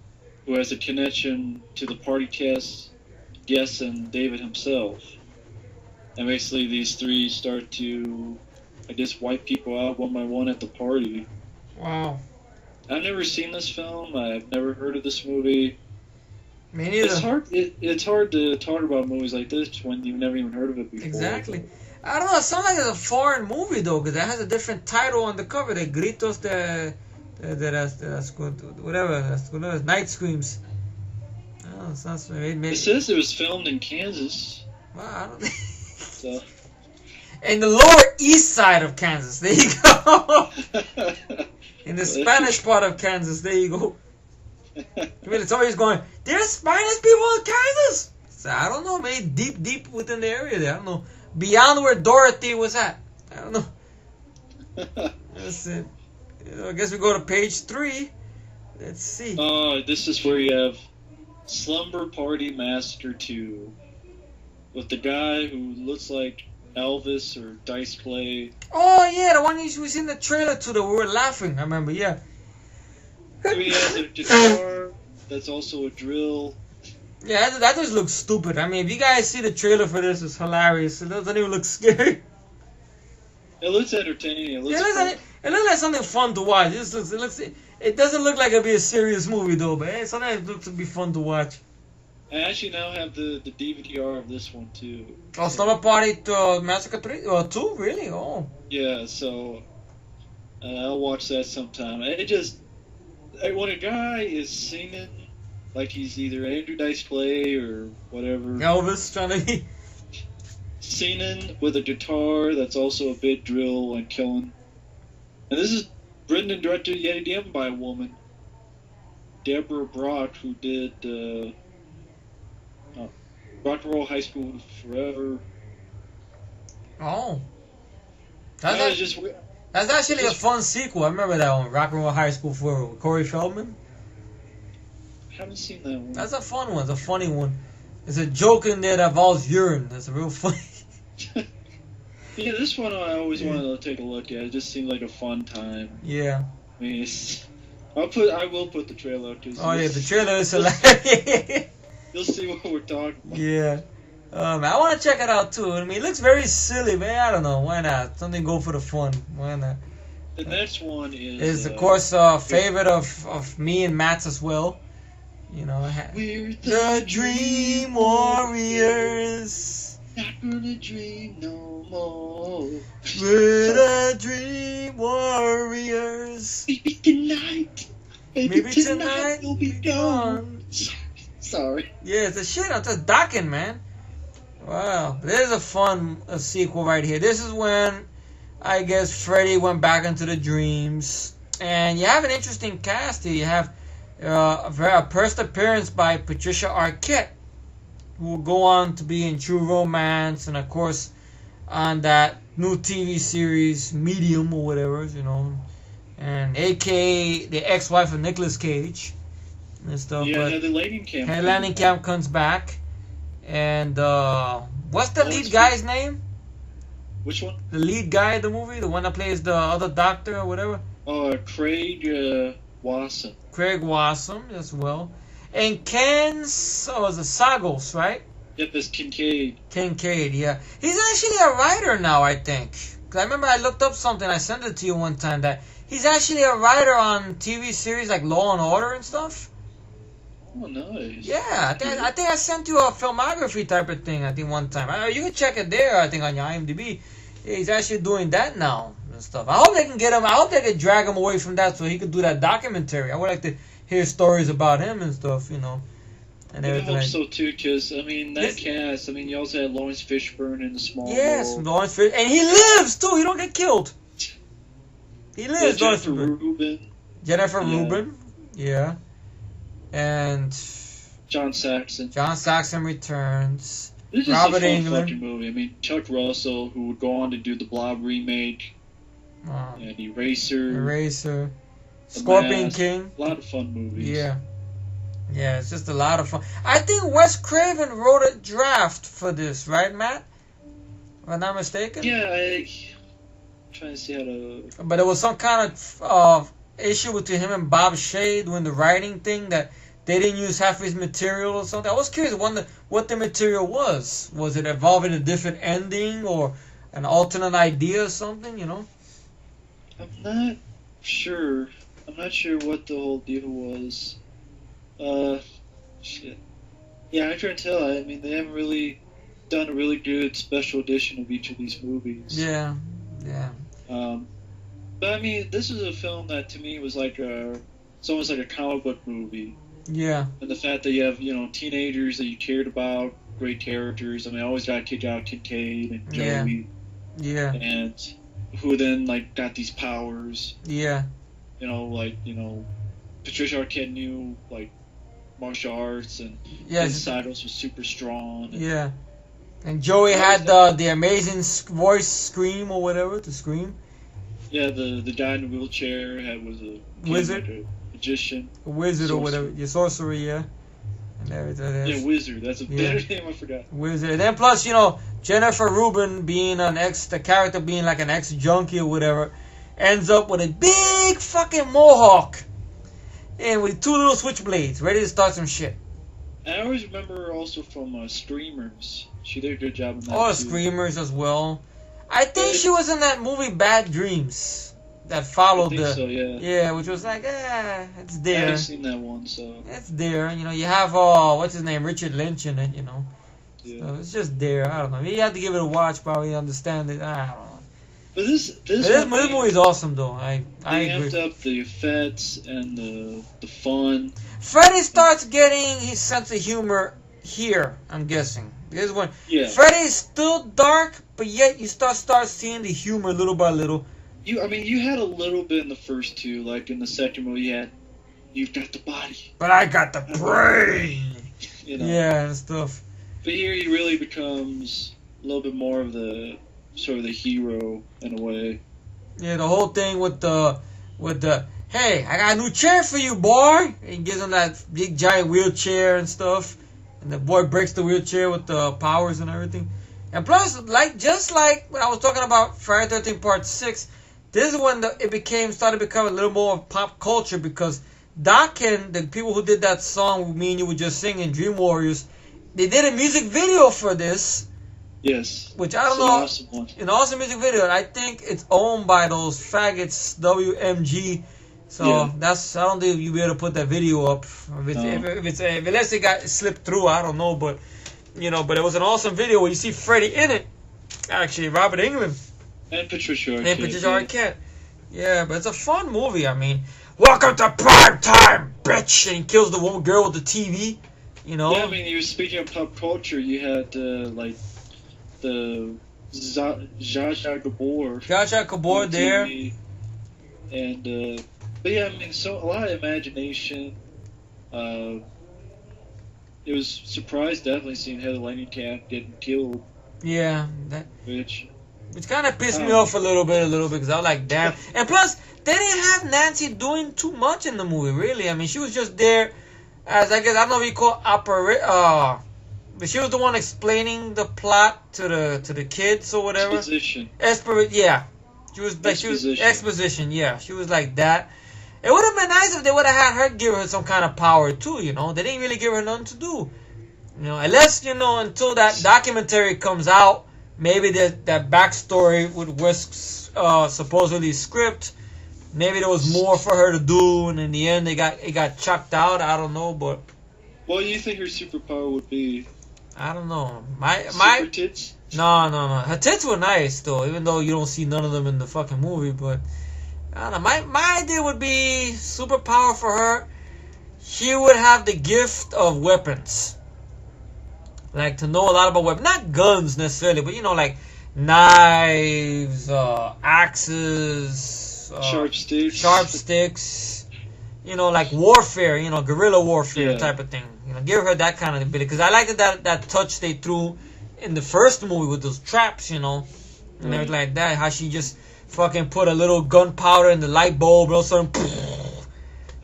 Who has a connection to the party guests and David himself. And basically these 3 start to, I guess, wipe people out one by one at the party. Wow. I've never seen this film. I've never heard of this movie. Me neither. It's hard to talk about movies like this when you've never even heard of it before. Exactly. I don't know. It sounds like it's a foreign movie, though, because it has a different title on the cover. The Gritos de whatever, Night Screams. Oh, sounds maybe. It says it was filmed in Kansas. Well, I don't think. So. In the lower east side of Kansas. There you go. In the Spanish part of Kansas. There you go. I mean, it's always going, there's Spanish people in Kansas. So, I don't know, maybe deep within the area there. I don't know. Beyond where Dorothy was at. I don't know. That's it. I guess we go to page 3. Let's see. Oh, this is where you have Slumber Party Massacre 2. With the guy who looks like Elvis or Dice Clay. Oh, yeah, the one we seen the trailer to that we were laughing. I remember, yeah. He has a guitar that's also a drill. Yeah, that just looks stupid. I mean, if you guys see the trailer for this, it's hilarious. It doesn't even look scary. It looks entertaining. It looks like something fun to watch. It doesn't look like it'll be a serious movie, though, but sometimes it looks to be fun to watch. I actually now have the DVD-R of this one, too. Oh, Slumber Party Massacre 3? Or 2? Really? Oh. Yeah, so I'll watch that sometime. When a guy is singing like he's either Andrew Dice Clay or whatever. Elvis trying to be. Singing with a guitar that's also a bit drill and killing. And this is written and directed yet again by a woman. Deborah Brock, who did Rock and Roll High School Forever. Oh. That's actually a fun sequel. I remember that one, Rock and Roll High School Forever, with Corey Feldman. I haven't seen that one. That's a fun one. It's a funny one. There's a joke in there that involves urine. That's a real funny. Yeah, this one I always wanted to take a look at. It just seemed like a fun time. Yeah. I mean, I will put the trailer up. Oh yeah, the trailer is hilarious. You'll see what we're talking about. Yeah. I want to check it out too. I mean, it looks very silly, man. I don't know. Why not? Something go for the fun. Why not? The next one is of course a favorite of me and Matt's as well. You know, we're the Dream Warriors. Not gonna dream no more. We're the Dream Warriors. Maybe tonight we'll be gone. Sorry. Yeah, it's a shit. I'm just docking, man. Wow. There's a fun sequel right here. This is when I guess Freddy went back into the dreams. And you have an interesting cast here. You have a first appearance by Patricia Arquette, who will go on to be in True Romance, and of course on that new TV series Medium or whatever, you know, and AKA the ex-wife of Nicolas Cage and stuff. Yeah, but the Landing Camp. Landing Camp comes back, and what's the lead guy's name? Which one? The lead guy of the movie, the one that plays the other doctor or whatever. Craig Wasson. Craig Wasson as well, and Ken Sagos, right? Yep, it's Kincaid. Kincaid, yeah. He's actually a writer now, I think. 'Cause I remember I looked up something. I sent it to you one time that he's actually a writer on TV series like Law and Order and stuff. Oh, nice. Yeah, I think I sent you a filmography type of thing. I think one time. You can check it there. I think on your IMDb. Yeah, he's actually doing that now and stuff. I hope they can get him. I hope they can drag him away from that so he could do that documentary. I would like to hear stories about him and stuff, you know. And I everything. hope so too, because I mean that cast. I mean, you also had Lawrence Fishburne in the Small Yes, World. Lawrence Fishburne, and he lives too. He don't get killed. He lives. Jennifer Rubin. Jennifer Rubin, yeah, and John Saxon. John Saxon returns. This is Robert a fun Englund. fucking movie. I mean, Chuck Russell, who would go on to do the Blob remake, and Eraser, Scorpion Mask. King. A lot of fun movies. Yeah, it's just a lot of fun. I think Wes Craven wrote a draft for this, right, Matt? If I'm not mistaken. Yeah, I'm trying to see how to. But there was some kind of issue between him and Bob Shea doing the writing thing that they didn't use half his material or something. I was curious what the material was. Was it involving a different ending or an alternate idea or something, you know? I'm not sure. I'm not sure what the whole deal was. Shit. Yeah, I'm trying to tell. I mean, they haven't really done a really good special edition of each of these movies. Yeah. But I mean, this is a film that to me was like it's almost like a comic book movie. Yeah. And the fact that you have, you know, teenagers that you cared about, great characters. I mean, I always got to kick out Kincaid and Joey. Yeah. And who then, like, got these powers. Yeah. You know, like, you know, Patricia Arquette knew, like, martial arts, and Sidos was super strong. And, and Joey had the amazing voice scream or whatever, to scream. Yeah, the guy in the wheelchair was a wizard. Like a magician. A wizard or whatever. Your sorcery, yeah. And everything. Yeah, wizard. That's a better name, I forgot. Wizard. And then plus, you know, Jennifer Rubin being the character being like an ex-junkie or whatever, ends up with a big fucking mohawk. And with two little switchblades, ready to start some shit. I always remember her also from Screamers. She did a good job in that too. Screamers as well. I think she was in that movie Bad Dreams that followed yeah, which was like, it's I there. haven't seen that one, so it's there. You know, you have what's his name, Richard Lynch in it. You know, so it's just there. I don't know. You have to give it a watch, probably understand it. I don't know. But this movie is awesome, though. I they agree. amped up the effects and the fun. Freddy starts getting his sense of humor here. I'm guessing. This one. Yeah. Freddy's still dark, but yet you start seeing the humor little by little. You had a little bit in the first two, like in the second movie, you've got the body, but I got the brain. You know? Yeah, and stuff. But here he really becomes a little bit more of the sort of the hero in a way. Yeah, the whole thing with the hey, I got a new chair for you, boy. And he gives him that big giant wheelchair and stuff. And the boy breaks the wheelchair with the powers and everything. And plus, just like when I was talking about Friday 13 Part 6, this is when it started to become a little more of pop culture, because Dokken, the people who did that song me and you were just singing, Dream Warriors, they did a music video for this. Yes. Which I don't know. Awesome one. An awesome music video. And I think it's owned by those faggots, WMG. So I don't think you'll be able to put that video up. Unless it got slipped through, I don't know. But but it was an awesome video where you see Freddy in it. Actually, Robert Englund. And Patricia Arquette. Arquette. Yeah, but it's a fun movie. I mean, welcome to prime time, bitch! And he kills the one girl with the TV. You know. Yeah, I mean, you were speaking of pop culture. You had the Zsa Zsa Gabor. Zsa Zsa Gabor there. And But yeah, I mean, so a lot of imagination. Uh, it was surprised definitely seeing Heather Langenkamp getting killed, Yeah, which which kind of pissed me um, off a little bit, because I was like, damn. And plus, they didn't have Nancy doing too much in the movie, really. I mean, she was just there as, I guess, I don't know what you call but she was the one explaining the plot to the kids or whatever. exposition. Yeah. She was exposition, yeah. She was like that. It would have been nice if they would have had her give her some kind of power too, you know. They didn't really give her nothing to do. You know, unless, until that documentary comes out, maybe that backstory with West's supposedly script, maybe there was more for her to do, and in the end it got chucked out. I don't know, but What do you think her superpower would be? I don't know. Super tits? No. Her tits were nice though, even though you don't see none of them in the fucking movie. But I don't know. My idea would be superpower for her. She would have the gift of weapons. Like, to know a lot about weapons. Not guns necessarily, but like knives, axes, Sharp sticks. Like warfare, guerrilla warfare type of thing. Give her that kind of ability. Because I liked that touch they threw in the first movie with those traps, and everything like that. How she just fucking put a little gunpowder in the light bulb and all of a sudden.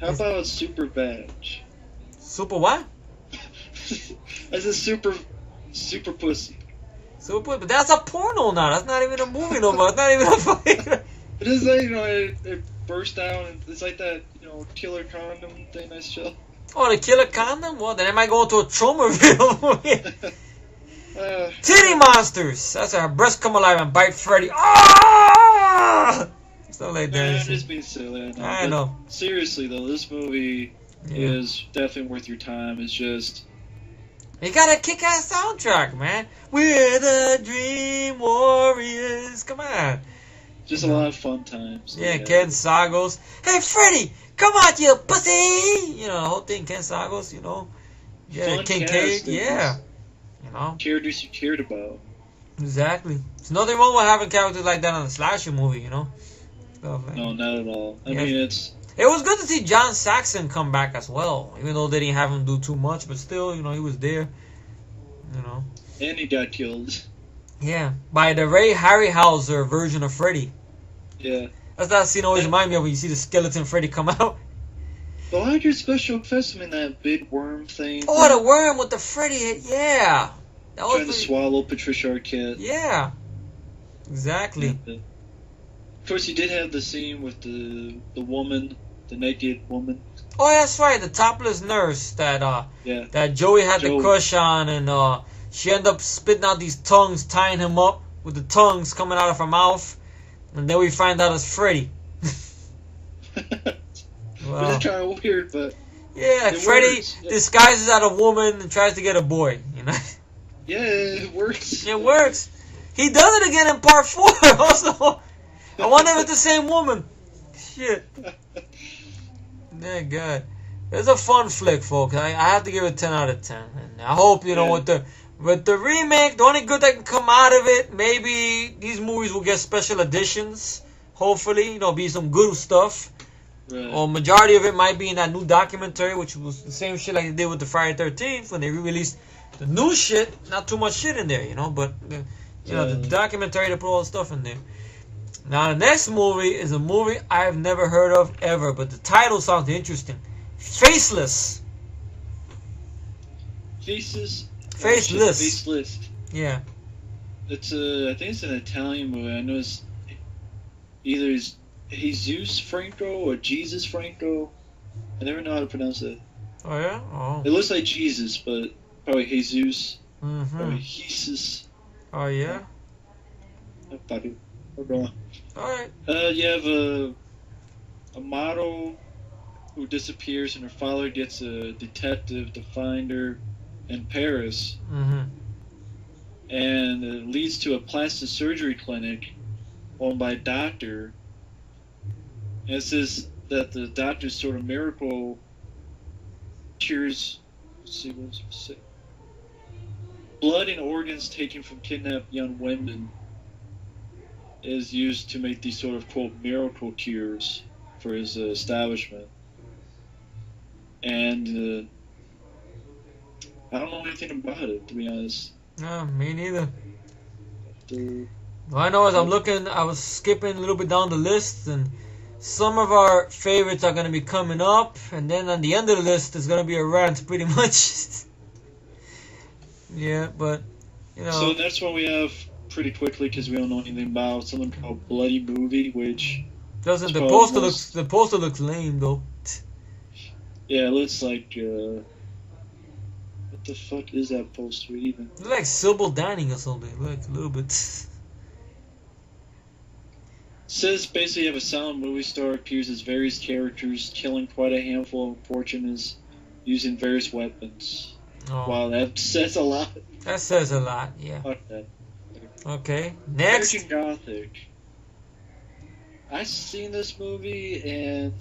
How about super badge? Super what? As a super pussy. Super, but that's a porno now. That's not even a movie no more. It's not even a fucking. It is like, it burst down, and it's like that, killer condom thing I saw. Oh, the killer condom? Well, then I might go into a Tromaville movie. Titty monsters! That's how her breasts come alive and bite Freddy. Ah! Stuff like that. I'm just being silly, I know. Seriously, though, this movie is definitely worth your time. It's just... You got a kick-ass soundtrack, man. We're the Dream Warriors. Come on. Just a lot of fun times. Yeah, Ken Sagos. Hey, Freddy, come on, you pussy! The whole thing, Ken Sagos, Yeah, fun Kincaid, yeah. Characters you cared about. Exactly. There's nothing wrong with having characters like that in a slasher movie, Stuff like No, not at all. I mean, it's... It was good to see John Saxon come back as well, even though they didn't have him do too much, but still, he was there, And he got killed. Yeah, by the Ray Harryhauser version of Freddy. Yeah. That's that scene always reminds me of when you see the skeleton Freddy come out. The larger special effects, that big worm thing. Oh, the worm with the Freddy head, yeah. That was trying to swallow Patricia Arquette. Yeah. Exactly. Of course, you did have the scene with the woman, the naked woman. Oh, that's right, the topless nurse that that Joey had the crush on, and she ended up spitting out these tongues, tying him up with the tongues coming out of her mouth, and then we find out it's Freddy. Wow. It's kind of weird, but yeah, Freddy disguises as a woman and tries to get a boy. Yeah, it works. It works. He does it again in part 4. Also, I wonder if it's the same woman. Shit. Yeah, God. It's a fun flick, folks. I have to give it 10 out of 10. And I hope, with the remake, the only good that can come out of it, maybe these movies will get special editions. Hopefully, be some good stuff. Right. Or majority of it might be in that new documentary, which was the same shit like they did with the Friday 13th when they re-released the new shit. Not too much shit in there, but the documentary, they put all the stuff in there. Now the next movie is a movie I've never heard of ever, but the title sounds interesting. Faceless. Faceless. Yeah. It's I think it's an Italian movie. I know it's either Jesus Franco or Jesus Franco. I never know how to pronounce it. Oh yeah. Oh. It looks like Jesus, but probably Jesus. Mm-hmm. Probably Jesus. Oh yeah. Alright. You have a model who disappears, and her father gets a detective to find her in Paris. Mm-hmm. And it leads to a plastic surgery clinic owned by a doctor. And it says that the doctor's sort of miracle cures. Let's see what it say. Blood and organs taken from kidnapped young women is used to make these sort of, quote, miracle cures for his establishment. And I don't know anything about it, to be honest. No, me neither. The, All I know is I was skipping a little bit down the list, and some of our favorites are going to be coming up, and then on the end of the list, there's going to be a rant, pretty much. Yeah, but, you know. So next one we have, pretty quickly, because we don't know anything about, something called Bloody Movie, which... The poster looks lame, though. Yeah, it looks like, what the fuck is that poster even? It's like Sybil Danning or something, like a little bit. Says basically you have a silent movie star appears as various characters, killing quite a handful of unfortunates using various weapons. Oh. Wow, that says a lot. That says a lot, yeah. Fuck that. Okay, next. American Gothic. I seen this movie and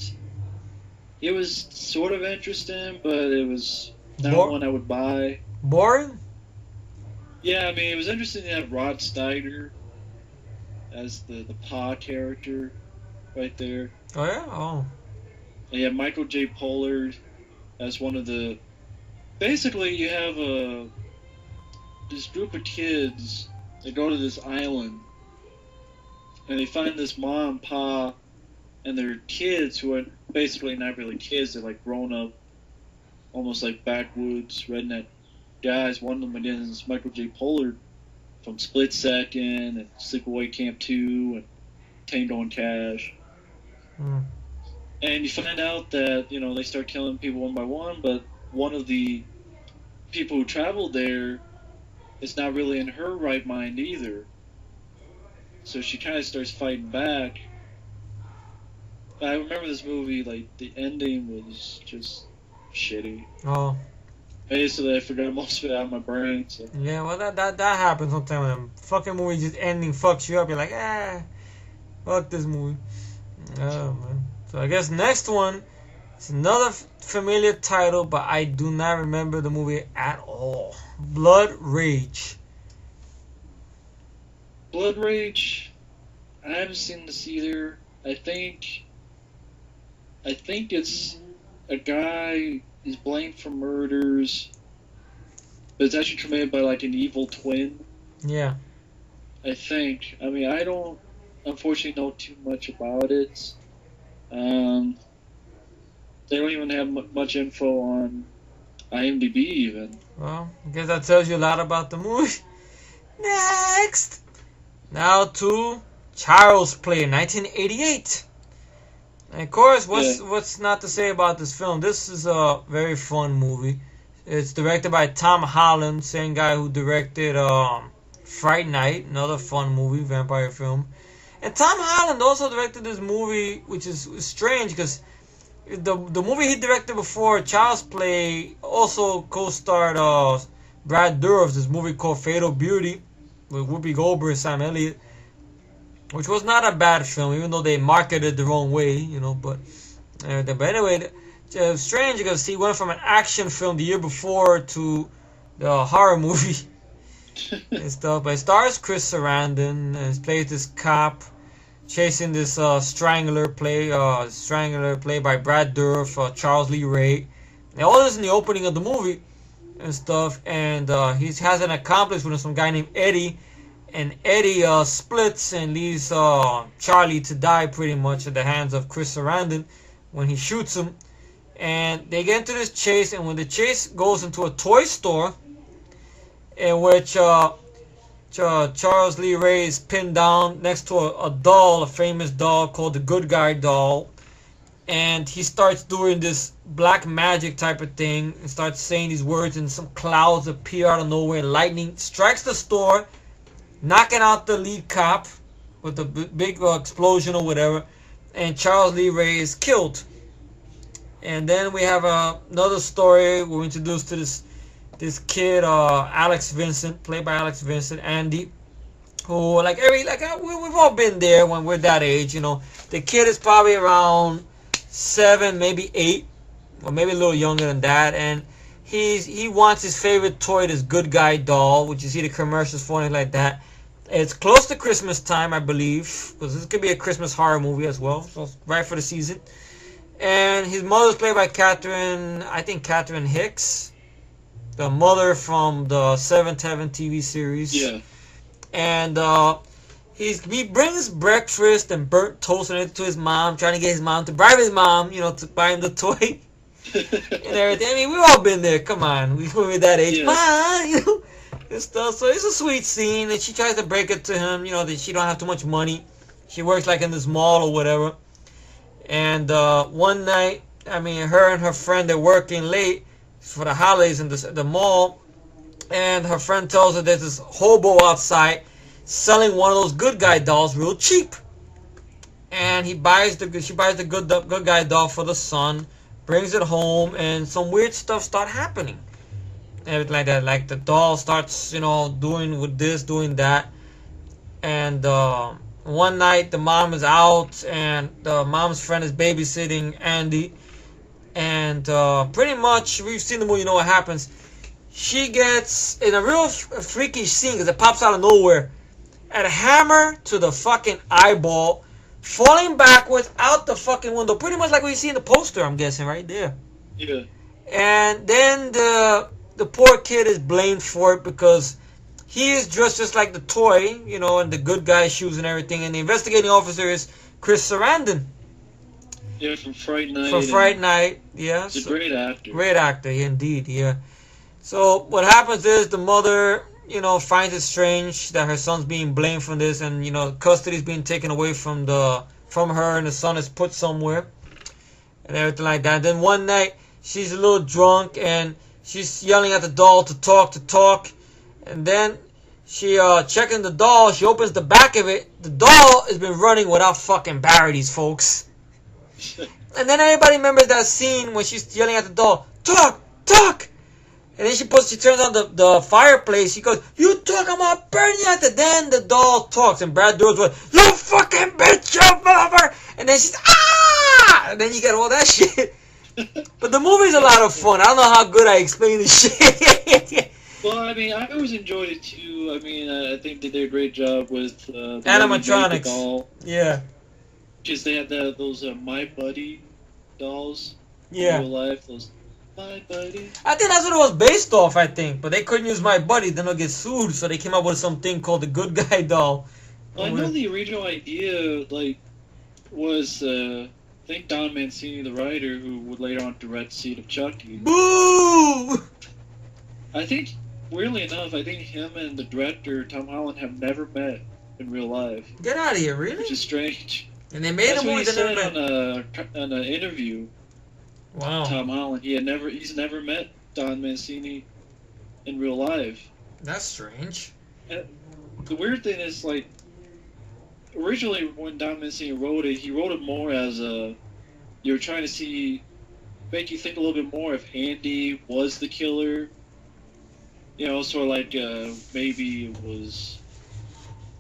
it was sort of interesting, but it was not one I would buy. Boring? Yeah, I mean, it was interesting to have Rod Steiger as the Pa character right there. Oh, yeah? Oh. And you have Michael J. Pollard as one of the... Basically, you have this group of kids that go to this island, and they find this mom, pa, and their kids who are basically not really kids. They're like grown up, almost like backwoods redneck guys. One of them again is Michael J. Pollard from Split Second and Sleepaway Camp 2 and Tango and Cash. Mm. And you find out that, you know, they start killing people one by one, but one of the people who traveled there is not really in her right mind either. So she kind of starts fighting back. I remember this movie, like, the ending was just shitty. Oh. Basically, I forgot most of it out of my brain. So. Yeah, well, that happens sometimes. When fucking movie just ending fucks you up. You're like, fuck this movie. Oh, man. So I guess next one is another familiar title, but I do not remember the movie at all. Blood Rage. Blood Rage, I haven't seen this either. I think it's a guy is blamed for murders, but it's actually committed by like an evil twin. Yeah. I think. I mean, I don't unfortunately know too much about it. They don't even have much info on IMDb even. Well, I guess that tells you a lot about the movie. Next! Now to Child's Play, 1988. And of course, what's not to say about this film? This is a very fun movie. It's directed by Tom Holland, same guy who directed Fright Night, another fun movie, vampire film. And Tom Holland also directed this movie, which is strange because the movie he directed before, Child's Play, also co-starred Brad Dourif, this movie called Fatal Beauty with Whoopi Goldberg and Sam Elliott, which was not a bad film, even though they marketed it the wrong way, you know. But anyway, it's strange because he went from an action film the year before to the horror movie and stuff. But it stars Chris Sarandon and plays this cop chasing this strangler played by Brad Dourif, Charles Lee Ray. And all this in the opening of the movie and stuff. And he has an accomplice with him, some guy named Eddie. And Eddie splits and leaves Charlie to die pretty much at the hands of Chris Sarandon when he shoots him. And they get into this chase, and when the chase goes into a toy store in which Charles Lee Ray is pinned down next to a doll, a famous doll called the Good Guy doll. And he starts doing this black magic type of thing and starts saying these words, and some clouds appear out of nowhere. Lightning strikes the store, knocking out the lead cop with a big explosion or whatever, and Charles Lee Ray is killed. And then we have another story. We're introduced to this kid, Alex Vincent, played by Alex Vincent, Andy, who we've all been there when we're that age, you know. The kid is probably around 7, maybe 8, or maybe a little younger than that, and he wants his favorite toy, this Good Guy doll, which you see the commercials for, and like that. It's close to Christmas time, I believe, because this could be a Christmas horror movie as well. So it's right for the season. And his mother's played by Catherine Hicks, the mother from the Seventh Heaven TV series. Yeah. And he brings breakfast and burnt toast and everything to his mom, trying to get his mom to bribe his mom, to buy him the toy and everything. I mean, we've all been there. Come on, we're that age, Yeah. Ma, and stuff. So it's a sweet scene, and she tries to break it to him, that she don't have too much money. She works like in this mall or whatever. And one night, her and her friend, they're working late for the holidays in the mall, and her friend tells her there's this hobo outside selling one of those good guy dolls real cheap. And she buys the good guy doll for the son, brings it home, and some weird stuff start happening. Everything like that, like the doll starts, doing with this, doing that, and one night the mom is out, and the mom's friend is babysitting Andy, and pretty much we've seen the movie, you know what happens. She gets in a real freaky scene because it pops out of nowhere, and a hammer to the fucking eyeball, falling backwards out the fucking window, pretty much like what you see in the poster, I'm guessing, right there. Yeah. And then the poor kid is blamed for it because he is dressed just like the toy, and the good guy shoes and everything. And the investigating officer is Chris Sarandon. Yeah, from Fright Night. From Fright Night, yeah. He's a great actor. Great actor, indeed, yeah. So what happens is the mother, finds it strange that her son's being blamed for this, and custody's being taken away from her, and the son is put somewhere, and everything like that. Then one night she's a little drunk and she's yelling at the doll to talk, and then she checking the doll. She opens the back of it. The doll has been running without fucking batteries, folks. And then everybody remembers that scene when she's yelling at the doll, talk. And then she turns on the fireplace. She goes, you talk, I'm gonna burn you. Then the doll talks, and Brad Dourif's goes, you fucking bitch, you mother. And then she's, ah! And then you get all that shit. But the movie's a lot of fun. I don't know how good I explain this shit. Well, I always enjoyed it too. I think they did a great job with animatronics. Doll. Yeah. Because they had those My Buddy dolls. Yeah. In real life, those My Buddy. I think that's what it was based off, but they couldn't use My Buddy, then they'll get sued, so they came up with something called the Good Guy doll. Well, I know the original idea, was, I think Don Mancini, the writer, who would later on direct Seed of Chucky. Boo! I think, weirdly enough, I think him and the director, Tom Holland, have never met in real life. Get out of here, really? Which is strange. And they made That's a movie what he that said never met. on an interview. Wow. Tom Holland. He's never met Don Mancini in real life. That's strange. And the weird thing is, originally when Don Mancini wrote it, he wrote it more as you were trying to make you think a little bit more if Andy was the killer. Sort of maybe it was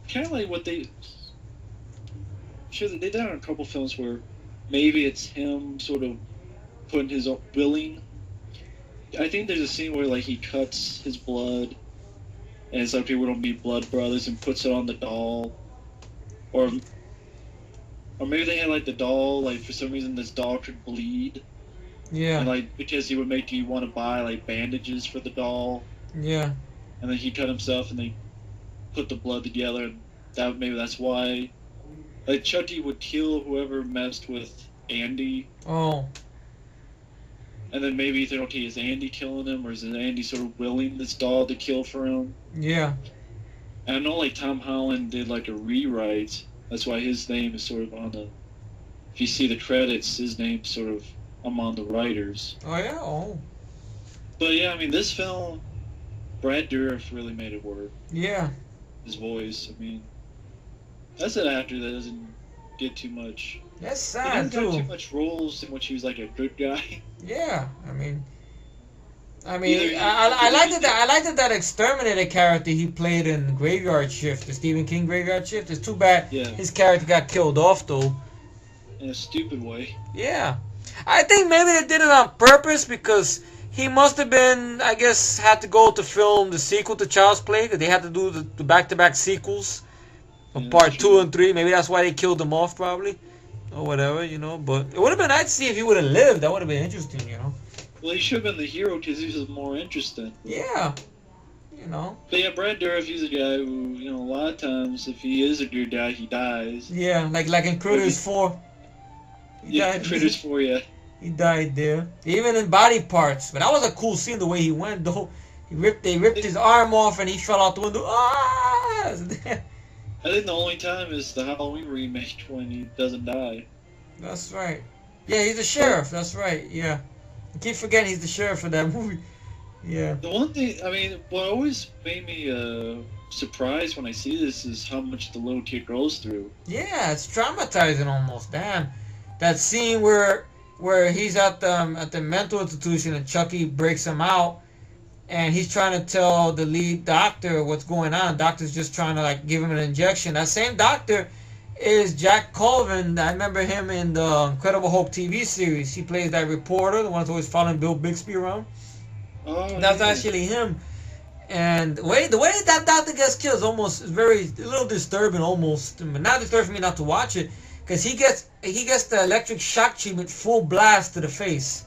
kind of like what they did that on a couple films where maybe it's him sort of putting his own willing. I think there's a scene where he cuts his blood, and some people don't be blood brothers, and puts it on the doll, or maybe they had the doll for some reason this doll could bleed. Yeah. And because he would make you want to buy bandages for the doll. Yeah. And then he cut himself, and they put the blood together, and maybe that's why. Chucky would kill whoever messed with Andy. Oh. And then maybe you think, okay, is Andy killing him, or is Andy sort of willing this doll to kill for him? Yeah. And I know Tom Holland did a rewrite. That's why his name is sort of on the. If you see the credits, his name's sort of among the writers. Oh yeah. Oh. But yeah, this film, Brad Dourif really made it work. Yeah. His voice, that's an actor that doesn't get too much. That's He sad doesn't got too. too much roles in which he was a good guy. Yeah. I liked that exterminator character he played in Graveyard Shift, the Stephen King Graveyard Shift. It's too bad his character got killed off though. In a stupid way. Yeah. I think maybe they did it on purpose because he must have been, I guess, had to go to film the sequel to Child's Play, because they had to do the back-to-back sequels of Yeah, that's part 2 true. and 3. Maybe that's why they killed him off, probably. Or whatever, you know. But it would have been nice to see if he would have lived. That would have been interesting, you know. Well, he should have been the hero because he was more interesting. Yeah. You know. But yeah, Brad Dourif, he's a guy who, a lot of times, if he is a good guy, he dies. Yeah, like in Critters 4. He Yeah, died. Critters 4, yeah. He died there. Even in Body Parts. But that was a cool scene, the way he went, though. They ripped his arm off and he fell out the window. Ah! I think the only time is the Halloween remake when he doesn't die. That's right. Yeah, he's the sheriff. That's right. Yeah. I keep forgetting he's the sheriff of that movie. Yeah. The one thing, what always made me surprised when I see this is how much the little kid goes through. Yeah, it's traumatizing almost. Damn. That scene where he's at the mental institution and Chucky breaks him out and he's trying to tell the lead doctor what's going on. Doctor's just trying to give him an injection. That same doctor is Jack Colvin. I remember him in the Incredible Hulk TV series. He plays that reporter, the one that's always following Bill Bixby around. Oh, That's yeah. actually him. And the way that doctor gets killed is almost a little disturbing almost. But not disturbing for me not to watch it, because he gets the electric shock treatment full blast to the face.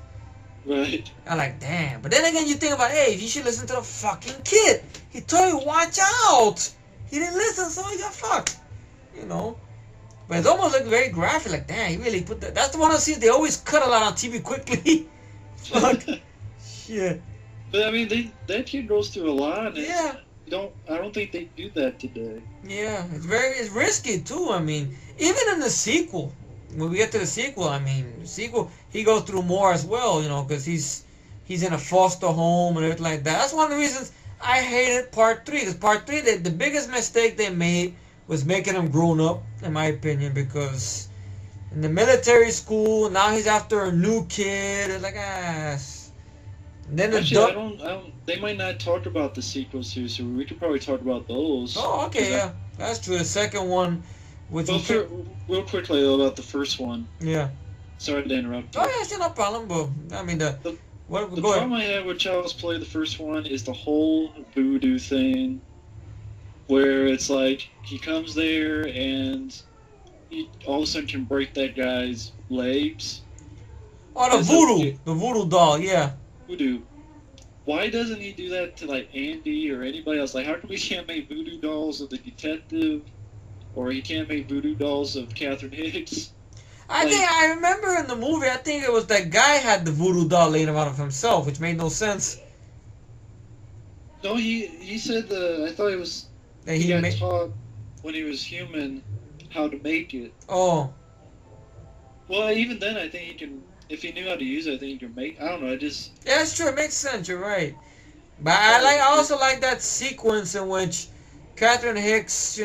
Right. I'm like, damn. But then again, you think about, hey, you should listen to the fucking kid. He told you, watch out. He didn't listen, so he got fucked. You know. But it's almost very graphic. Like, damn, he really put that. That's the one I see. They always cut a lot on TV quickly. Fuck. Shit. But that kid goes through a lot. And Yeah. I don't think they do that today. Yeah. It's risky too. Even in the sequel, when we get to the sequel, he goes through more as well, because he's in a foster home and everything like that. That's one of the reasons I hated part 3. Because part 3, the biggest mistake they made was making him grown up, in my opinion, because in the military school, now he's after a new kid. It's like, Then Actually, they might not talk about the sequels here, so we could probably talk about those. Oh, okay, yeah. That's true. The second one, which Well, real quickly though, about the first one. Yeah. Sorry to interrupt you. Oh, yeah, sure, no problem, but, The go problem ahead. I had with Child's Play, the first one, is the whole voodoo thing, where it's like, he comes there and he all of a sudden can break that guy's legs. Oh, the It's voodoo. okay. The voodoo doll, yeah. Voodoo. Why doesn't he do that to, Andy or anybody else? How come he can't make voodoo dolls of the detective? Or he can't make voodoo dolls of Catherine Hicks? I remember in the movie, I think it was that guy had the voodoo doll laying around of himself, which made no sense. No, he said I thought it was... That He got made. taught when he was human how to make it. Oh, Well, even then, I think he can. If he knew how to use it, I think he could make. I don't know. yeah, it's true. It makes sense. You're right. But I also like that sequence in which Catherine Hicks,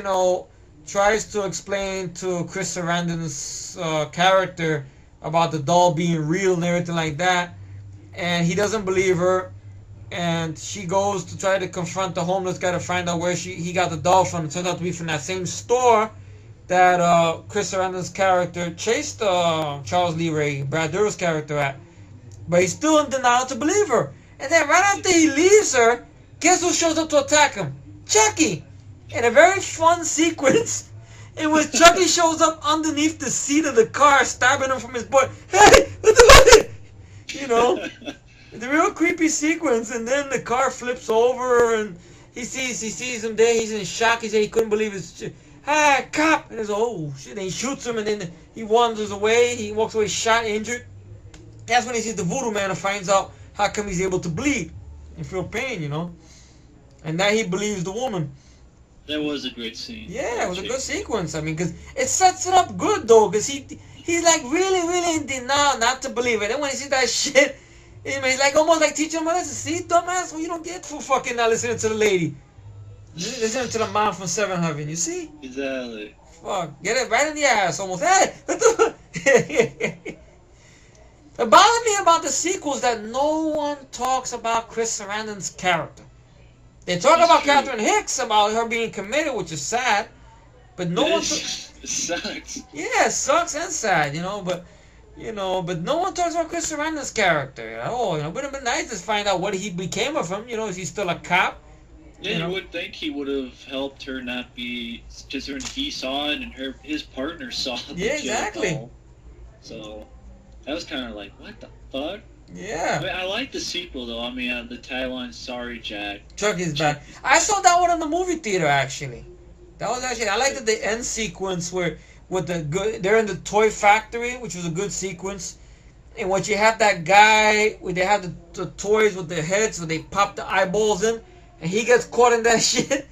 tries to explain to Chris Sarandon's character about the doll being real and everything like that, and he doesn't believe her, and she goes to try to confront the homeless guy to find out where he got the doll from. It turns out to be from that same store that Chris Sarandon's character chased Charles Lee Ray, Brad Dourif's character, at. But he's still in denial to believe her. And then right after he leaves her, guess who shows up to attack him? Chucky! In a very fun sequence in which Chucky shows up underneath the seat of the car, stabbing him from his butt. Hey! What the fuck? It's a real creepy sequence, and then the car flips over, and he sees him there. He's in shock. He said he couldn't believe his... Ah, cop! And he's oh shit! And he shoots him, and then he wanders away. He walks away shot, injured. That's when he sees the voodoo man and finds out how come he's able to bleed and feel pain, And now he believes the woman. That was a great scene. Yeah, it was a good sequence. Because it sets it up good though, because he's really in denial not to believe it. And when he sees that shit, he's almost like teaching him a lesson. See, dumbass, what you don't get for fucking not listening to the lady. Listen to the mom from Seven Heaven, you see? Exactly. Fuck, get it right in the ass almost. Hey, what the fuck? It bothers me about the sequels that no one talks about Chris Sarandon's character. They talk about Catherine Hicks, about her being committed, which is sad, but no one... It sucks. Yeah, it sucks and sad, but, You know, but no one talks about Chris Sarandon's character at all. You know, it would have been nice to find out what he became of him. You know, is he still a cop? Yeah, You you know? would think he would have helped her not be, because when he saw it and his partner saw the Yeah, jail exactly. doll. So that was kind of like, what the fuck? Yeah. I mean, I like the sequel though. I mean, the tagline "Sorry, Jack." Chucky's back. I saw that one in the movie theater actually. That was actually I liked the end sequence where with the good they're in the toy factory, which was a good sequence. And when you have that guy where they have the toys with the heads where they pop the eyeballs in and he gets caught in that shit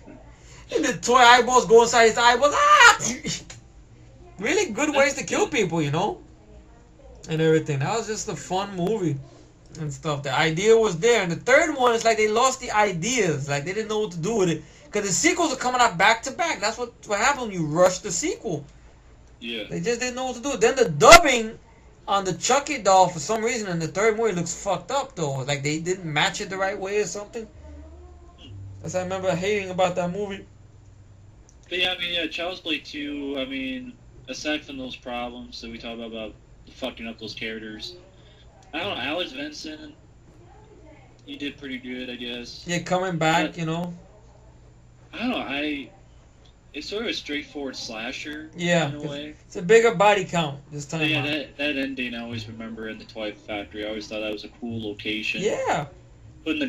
and the toy eyeballs go inside his eyeballs. Ah! Really good ways to kill people, you know? And everything. That was just a fun movie and stuff. The idea was there. And the third one is like they lost the ideas. Like they didn't know what to do with it. Because the sequels are coming out back to back. That's what happens when you rush the sequel. Yeah. They just didn't know what to do. Then the dubbing on the Chucky doll, for some reason, in the third movie looks fucked up though. Like they didn't match it the right way or something. That's I remember hating about that movie. But yeah, I mean, yeah, Child's Play 2, I mean, aside from those problems that we talked about fucking up those characters, I don't know, Alex Vincent, he did pretty good, I guess. Yeah, coming back, But, you know. I don't know, it's sort of a straightforward slasher Yeah, in a way. it's a bigger body count this time. But yeah, out. that ending I always remember in the Toy Factory. I always thought that was a cool location. Yeah. Putting the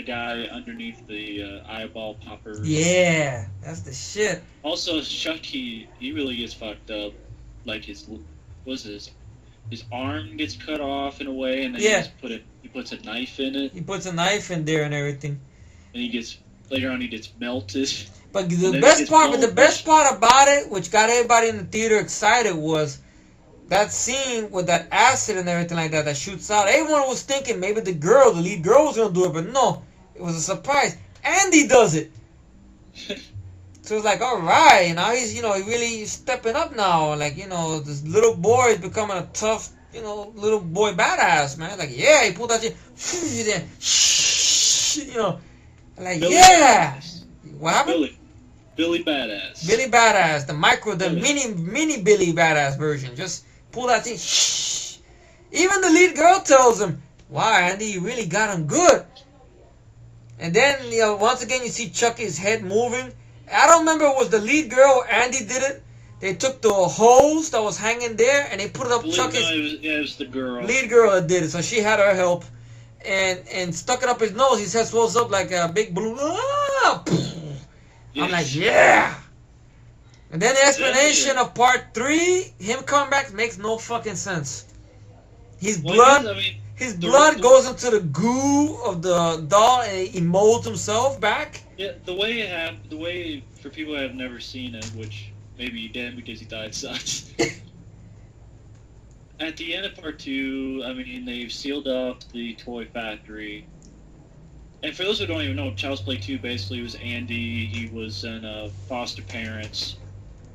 guy underneath the eyeball popper. Yeah, that's the shit. Also, Chucky, he really gets fucked up. Like his arm gets cut off in a way, and then he puts a knife in it, He puts a knife in there and everything. and later on he gets melted. But And the then best his part, bone- about it, which got everybody in the theater excited, was that scene with that acid and everything like that shoots out. Everyone was thinking maybe the lead girl, was gonna do it, but no, it was a surprise. Andy does it. So it's like, all right, now he's, he really stepping up now. Like, this little boy is becoming a tough, little boy badass, man. Like, yeah, he pulled that shit, like, Billy yeah. Badass. What happened? Billy Badass. Billy Badass, the Billy. mini Billy Badass version. Just pull that thing. Shh. Even the lead girl tells him, "Wow, Andy, you really got him good." And then, once again, you see Chucky's head moving. I don't remember if it was the lead girl or Andy did it. They took the hose that was hanging there and they put it up Chucky's. It was the girl. Lead girl that did it, so she had her help. And stuck it up his nose. His head swells up like a big balloon. Ah! I'm like, yeah. And then the explanation of part 3, him coming back, makes no fucking sense. His blood goes into the goo of the doll and he molds himself back. Yeah, the way for people who have never seen it, which maybe you did because you thought it sucked. At the end of part 2, I mean, they've sealed up the toy factory. And for those who don't even know, Child's Play 2 basically was Andy. He was in foster parents,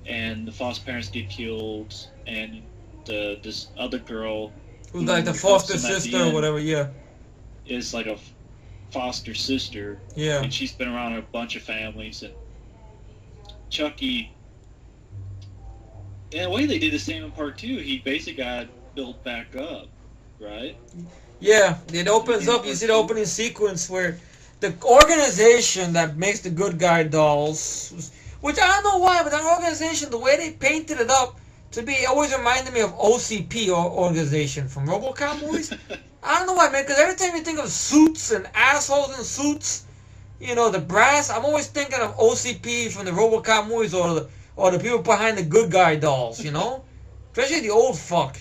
and the foster parents get killed, and this other girl, who's like the foster sister or whatever, yeah, is like a foster sister. Yeah. And she's been around a bunch of families, and Chucky. In a way, they did the same in part 2. He basically got built back up, right? Yeah, it opens up. You see the opening sequence where the organization that makes the good guy dolls, which I don't know why, but that organization, the way they painted it up to be, always reminded me of OCP or organization from RoboCop movies. I don't know why, man, because every time you think of suits and assholes in suits, the brass, I'm always thinking of OCP from the RoboCop movies or the people behind the good guy dolls, especially the old fuck.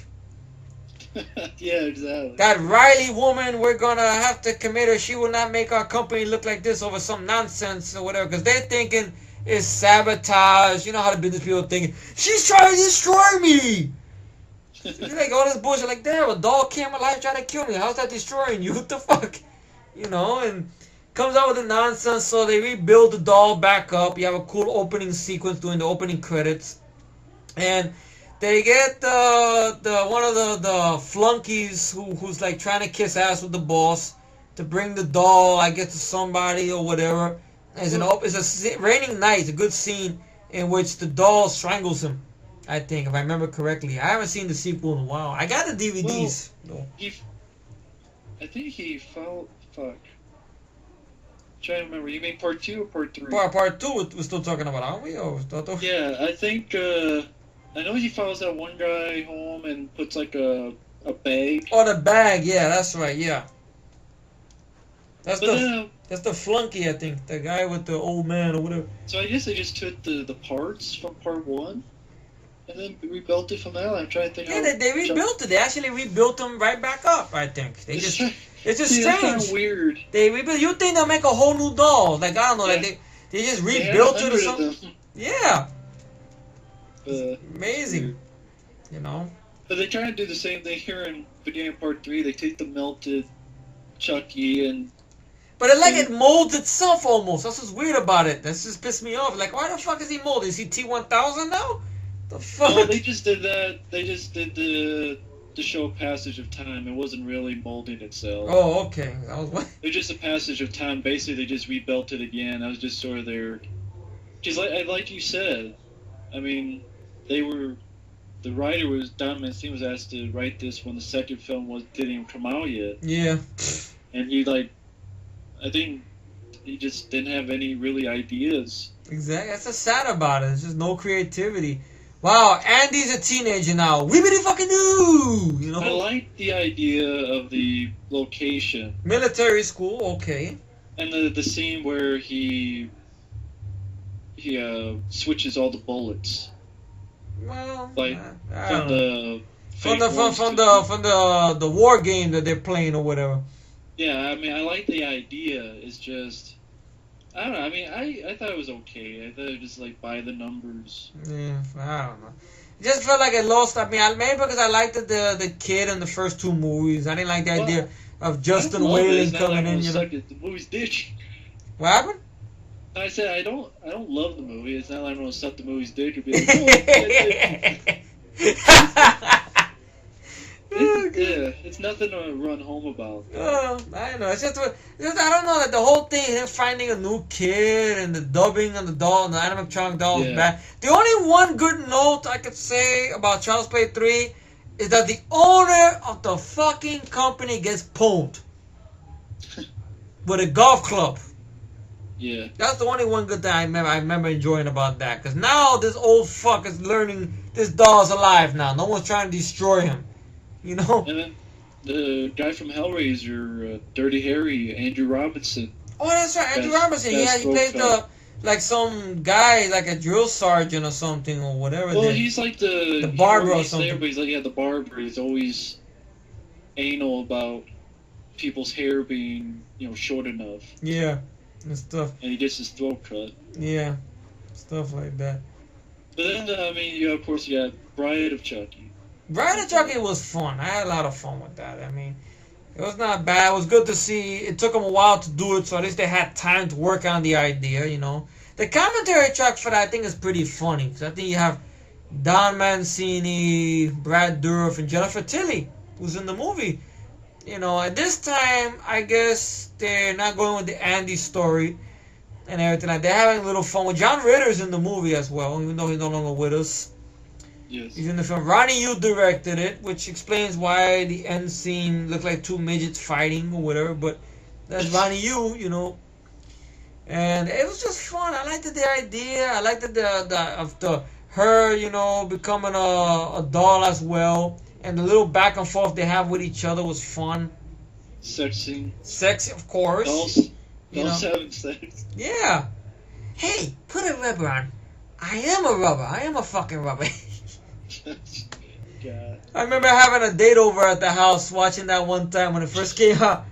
Yeah, exactly. That Riley woman, we're gonna have to commit her. She will not make our company look like this over some nonsense or whatever. Because they're thinking it's sabotage. You know how the business people are thinking. She's trying to destroy me. It's like all this bullshit. Like, damn, a doll came alive trying to kill me. How's that destroying you? What the fuck? And comes out with the nonsense. So they rebuild the doll back up. You have a cool opening sequence doing the opening credits. And they get one of the flunkies who's like trying to kiss ass with the boss to bring the doll, I guess, to somebody or whatever. It's a raining night. It's a good scene in which the doll strangles him I think, if I remember correctly. I haven't seen the sequel in a while. I got the DVDs. Well, I think he followed. Fuck. Trying to remember. You mean part 2 or part 3? Part 2, we're still talking about, aren't we? Or Yeah, I think. I know he follows that one guy home and puts like a bag. Oh, the bag. Yeah, that's right. Yeah. That's But then, that's the flunky, I think. The guy with the old man or whatever. so I guess they just took the parts from part 1 and then rebuilt it from there. I'm trying to think. Yeah, they rebuilt it. They actually rebuilt them right back up, I think. They just... It's just See, strange. that's kind of weird. They rebuilt... You think they'll make a whole new doll. Like, I don't know. Yeah. Like they just rebuilt it or something. Yeah. Amazing. Weird. You know? But they try to do the same thing here in beginning of part 3. They take the melted Chucky and... But it molds itself almost. That's what's weird about it. That's just pissed me off. Like, why the fuck is he molded? Is he T-1000 now? The fuck? No, they just did that. They just did the show passage of time. It wasn't really molding itself. Oh, okay. That was what? It was just a passage of time. Basically, they just rebuilt it again. That was just sort of their... Because like you said, I mean, the writer was, Don Mancini was asked to write this when the second film didn't even come out yet. Yeah. And I think he just didn't have any really ideas. Exactly. That's what's sad about it. It's just no creativity. Wow, Andy's a teenager now. We really fucking do. You know. I like the idea of the location. Military school, okay. And the scene where he switches all the bullets. Well, Like I don't know. from the war game that they're playing or whatever. Yeah, I mean, I like the idea. It's just, I don't know. I mean, I thought it was okay. I thought it was just like by the numbers. Yeah, I don't know. It just felt like it lost. I mean, maybe because I liked the kid in the first 2 movies. I didn't like the idea of Justin Whalen coming in. You know, the movie's dick. What happened? I said I don't love the movie. It's not like I'm gonna suck the movie's dick or be like, yeah, it's nothing to run home about. Oh, I know. It's just I don't know that the whole thing, him finding a new kid and the dubbing on the doll, the animatronic doll is bad. The only one good note I could say about Child's Play 3 is that the owner of the fucking company gets pwned with a golf club. Yeah. That's the only one good thing I remember enjoying about that. Because now this old fuck is learning this doll's alive now. No one's trying to destroy him. You know? And then the guy from Hellraiser, Dirty Harry, Andrew Robinson. Oh, that's right, Andrew Robinson. Yeah, he plays like some guy, like a drill sergeant or something or whatever. Well, he's like the barber or something. There, but he's like, the barber. He's always anal about people's hair being, short enough. Yeah, and stuff. And he gets his throat cut. Yeah, stuff like that. But then, of course, you got Bride of Chucky. Bride of Chucky was fun. I had a lot of fun with that. I mean, it was not bad. It was good to see. It took them a while to do it, so at least they had time to work on the idea, The commentary track for that, I think, is pretty funny. Because I think you have Don Mancini, Brad Dourif, and Jennifer Tilly, who's in the movie. At this time, I guess they're not going with the Andy story and everything like that. They're having a little fun with John Ritter's in the movie as well, even though he's no longer with us. Yes. He's in the film. Ronnie Yu directed it, which explains why the end scene looked like 2 midgets fighting or whatever, but that's Ronnie Yu, And it was just fun. I liked the idea. I liked her, becoming a doll as well. And the little back and forth they have with each other was fun. Sexy, of course. Dolls having sex. Yeah. Hey, put a rubber on. I am a rubber. I am a fucking rubber. God. I remember having a date over at the house, watching that one time when it first came out.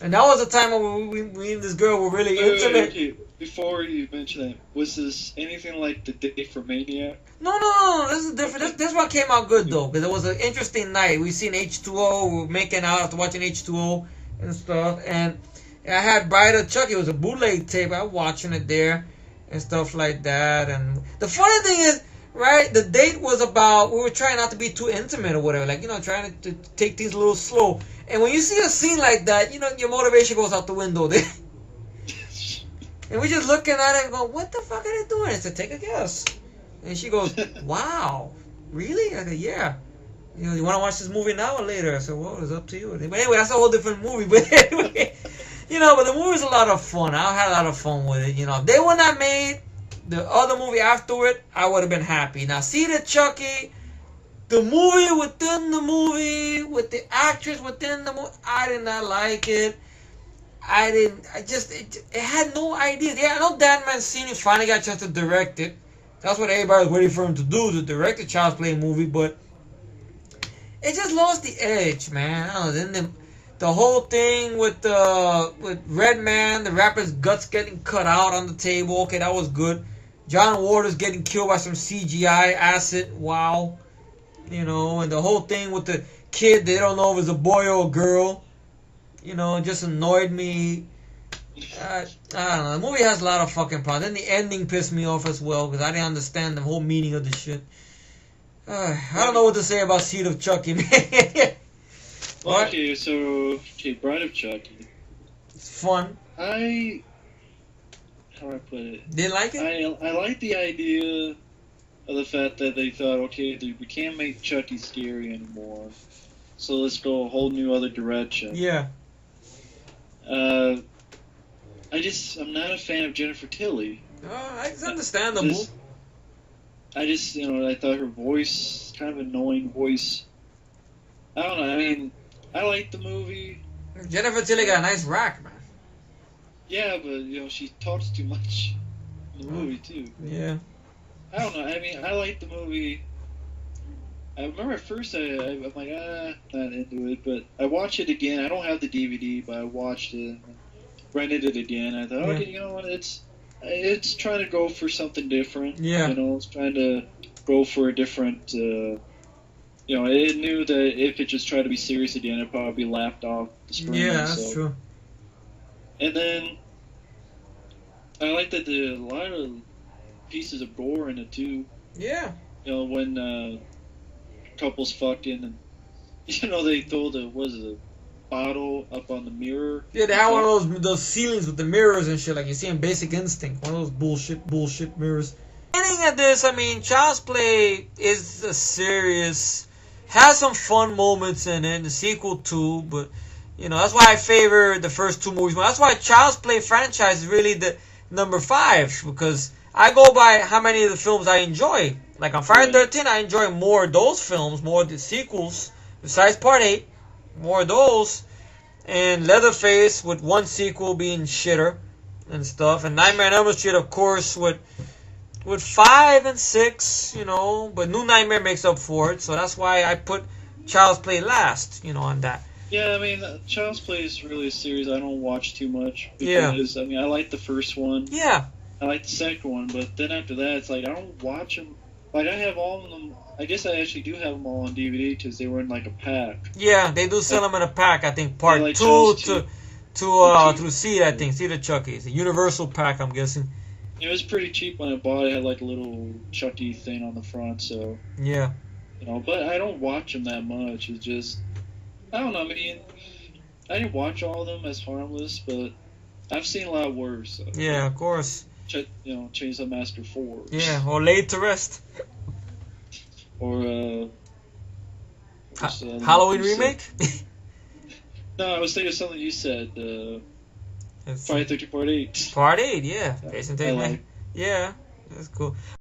And that was the time when we and this girl were really intimate. Wait. Before you mention that, was this anything like the Date for Maniac? No. This is different. This one came out good, though, because it was an interesting night. We seen H2O. We were making out after watching H2O and stuff. And I had Bride of Chucky. It was a bootleg tape. I was watching it there and stuff like that. And the funny thing is, right, the date was about, we were trying not to be too intimate or whatever, like, trying to take things a little slow. And when you see a scene like that, your motivation goes out the window there. And we're just looking at it and going, what the fuck are they doing? I said, take a guess. And she goes, wow, really? I go, yeah. You want to watch this movie now or later? I said, well, it's up to you. But anyway, that's a whole different movie. But anyway, but the movie's a lot of fun. I had a lot of fun with it. If they would not made the other movie after it, I would have been happy. Now, see the Chucky, the movie within the movie, with the actress within the movie, I did not like it. It had no idea. Yeah, I know Dan Mancini finally got a chance to direct it. That's what everybody was waiting for him to do, to direct a Child's Play movie, but it just lost the edge, man. I don't know. Then the whole thing with Redman, the rapper's guts getting cut out on the table. Okay, that was good. John Waters getting killed by some CGI acid. Wow. And the whole thing with the kid, they don't know if it's a boy or a girl. It just annoyed me. I don't know. The movie has a lot of fucking problems. Then the ending pissed me off as well because I didn't understand the whole meaning of the shit. I don't know what to say about Seed of Chucky, man. Okay, Bride of Chucky. It's fun. How do I put it? Didn't like it? I like the idea of the fact that they thought, okay, we can't make Chucky scary anymore, so let's go a whole new other direction. Yeah. I'm not a fan of Jennifer Tilly. It's understandable. I thought her voice, kind of annoying voice. I don't know. I mean, I liked the movie. Jennifer Tilly got a nice rack, man. Yeah, but she talks too much in the movie too. Yeah. I don't know. I mean, I liked the movie. I remember at first I'm like, not into it, but I watched it again. I don't have the DVD, but I watched it and rented it again. I thought, okay, you know what? It's trying to go for something different. Yeah. It's trying to go for a different. It knew that if it just tried to be serious again, it'd probably be laughed off the screen. Yeah, that's true. And then I like that a lot of pieces of gore in it too. Yeah. When couples fucking and they throw a bottle up on the mirror. Yeah, they have one of those ceilings with the mirrors and shit, like you see in Basic Instinct. One of those bullshit mirrors. Ending at this, I mean, Child's Play is has some fun moments in it, the sequel too, but that's why I favor the first two movies. That's why Child's Play franchise is really the number 5, because I go by how many of the films I enjoy. Like on Friday the 13th, I enjoy more of those films, more of the sequels, besides Part 8, more of those. And Leatherface with one sequel being shitter and stuff. And Nightmare on Elm Street, of course, with 5 and 6, but New Nightmare makes up for it. So that's why I put Child's Play last, on that. Yeah, I mean, Child's Play is really a series I don't watch too much. Because, I mean, I like the first one. Yeah. I like the second one, but then after that, it's like, I don't watch them. Like, I have all of them. I guess I actually do have them all on DVD because they were in, like, a pack. Yeah, they do sell them in a pack, I think. Part 2 through C, I think. See the Chucky. It's a universal pack, I'm guessing. It was pretty cheap when I bought it. It had, like, a little Chucky thing on the front, so... Yeah. But I don't watch them that much. It's just... I don't know, I mean... I didn't watch all of them as harmless, but I've seen a lot worse. So. Yeah, of course. Chainsaw Massacre 4. Yeah, or Laid to Rest. Or, Halloween remake? No, I was thinking of something you said. Friday 13th Part 8. Part 8, yeah. Jason Tate, like. Yeah, that's cool.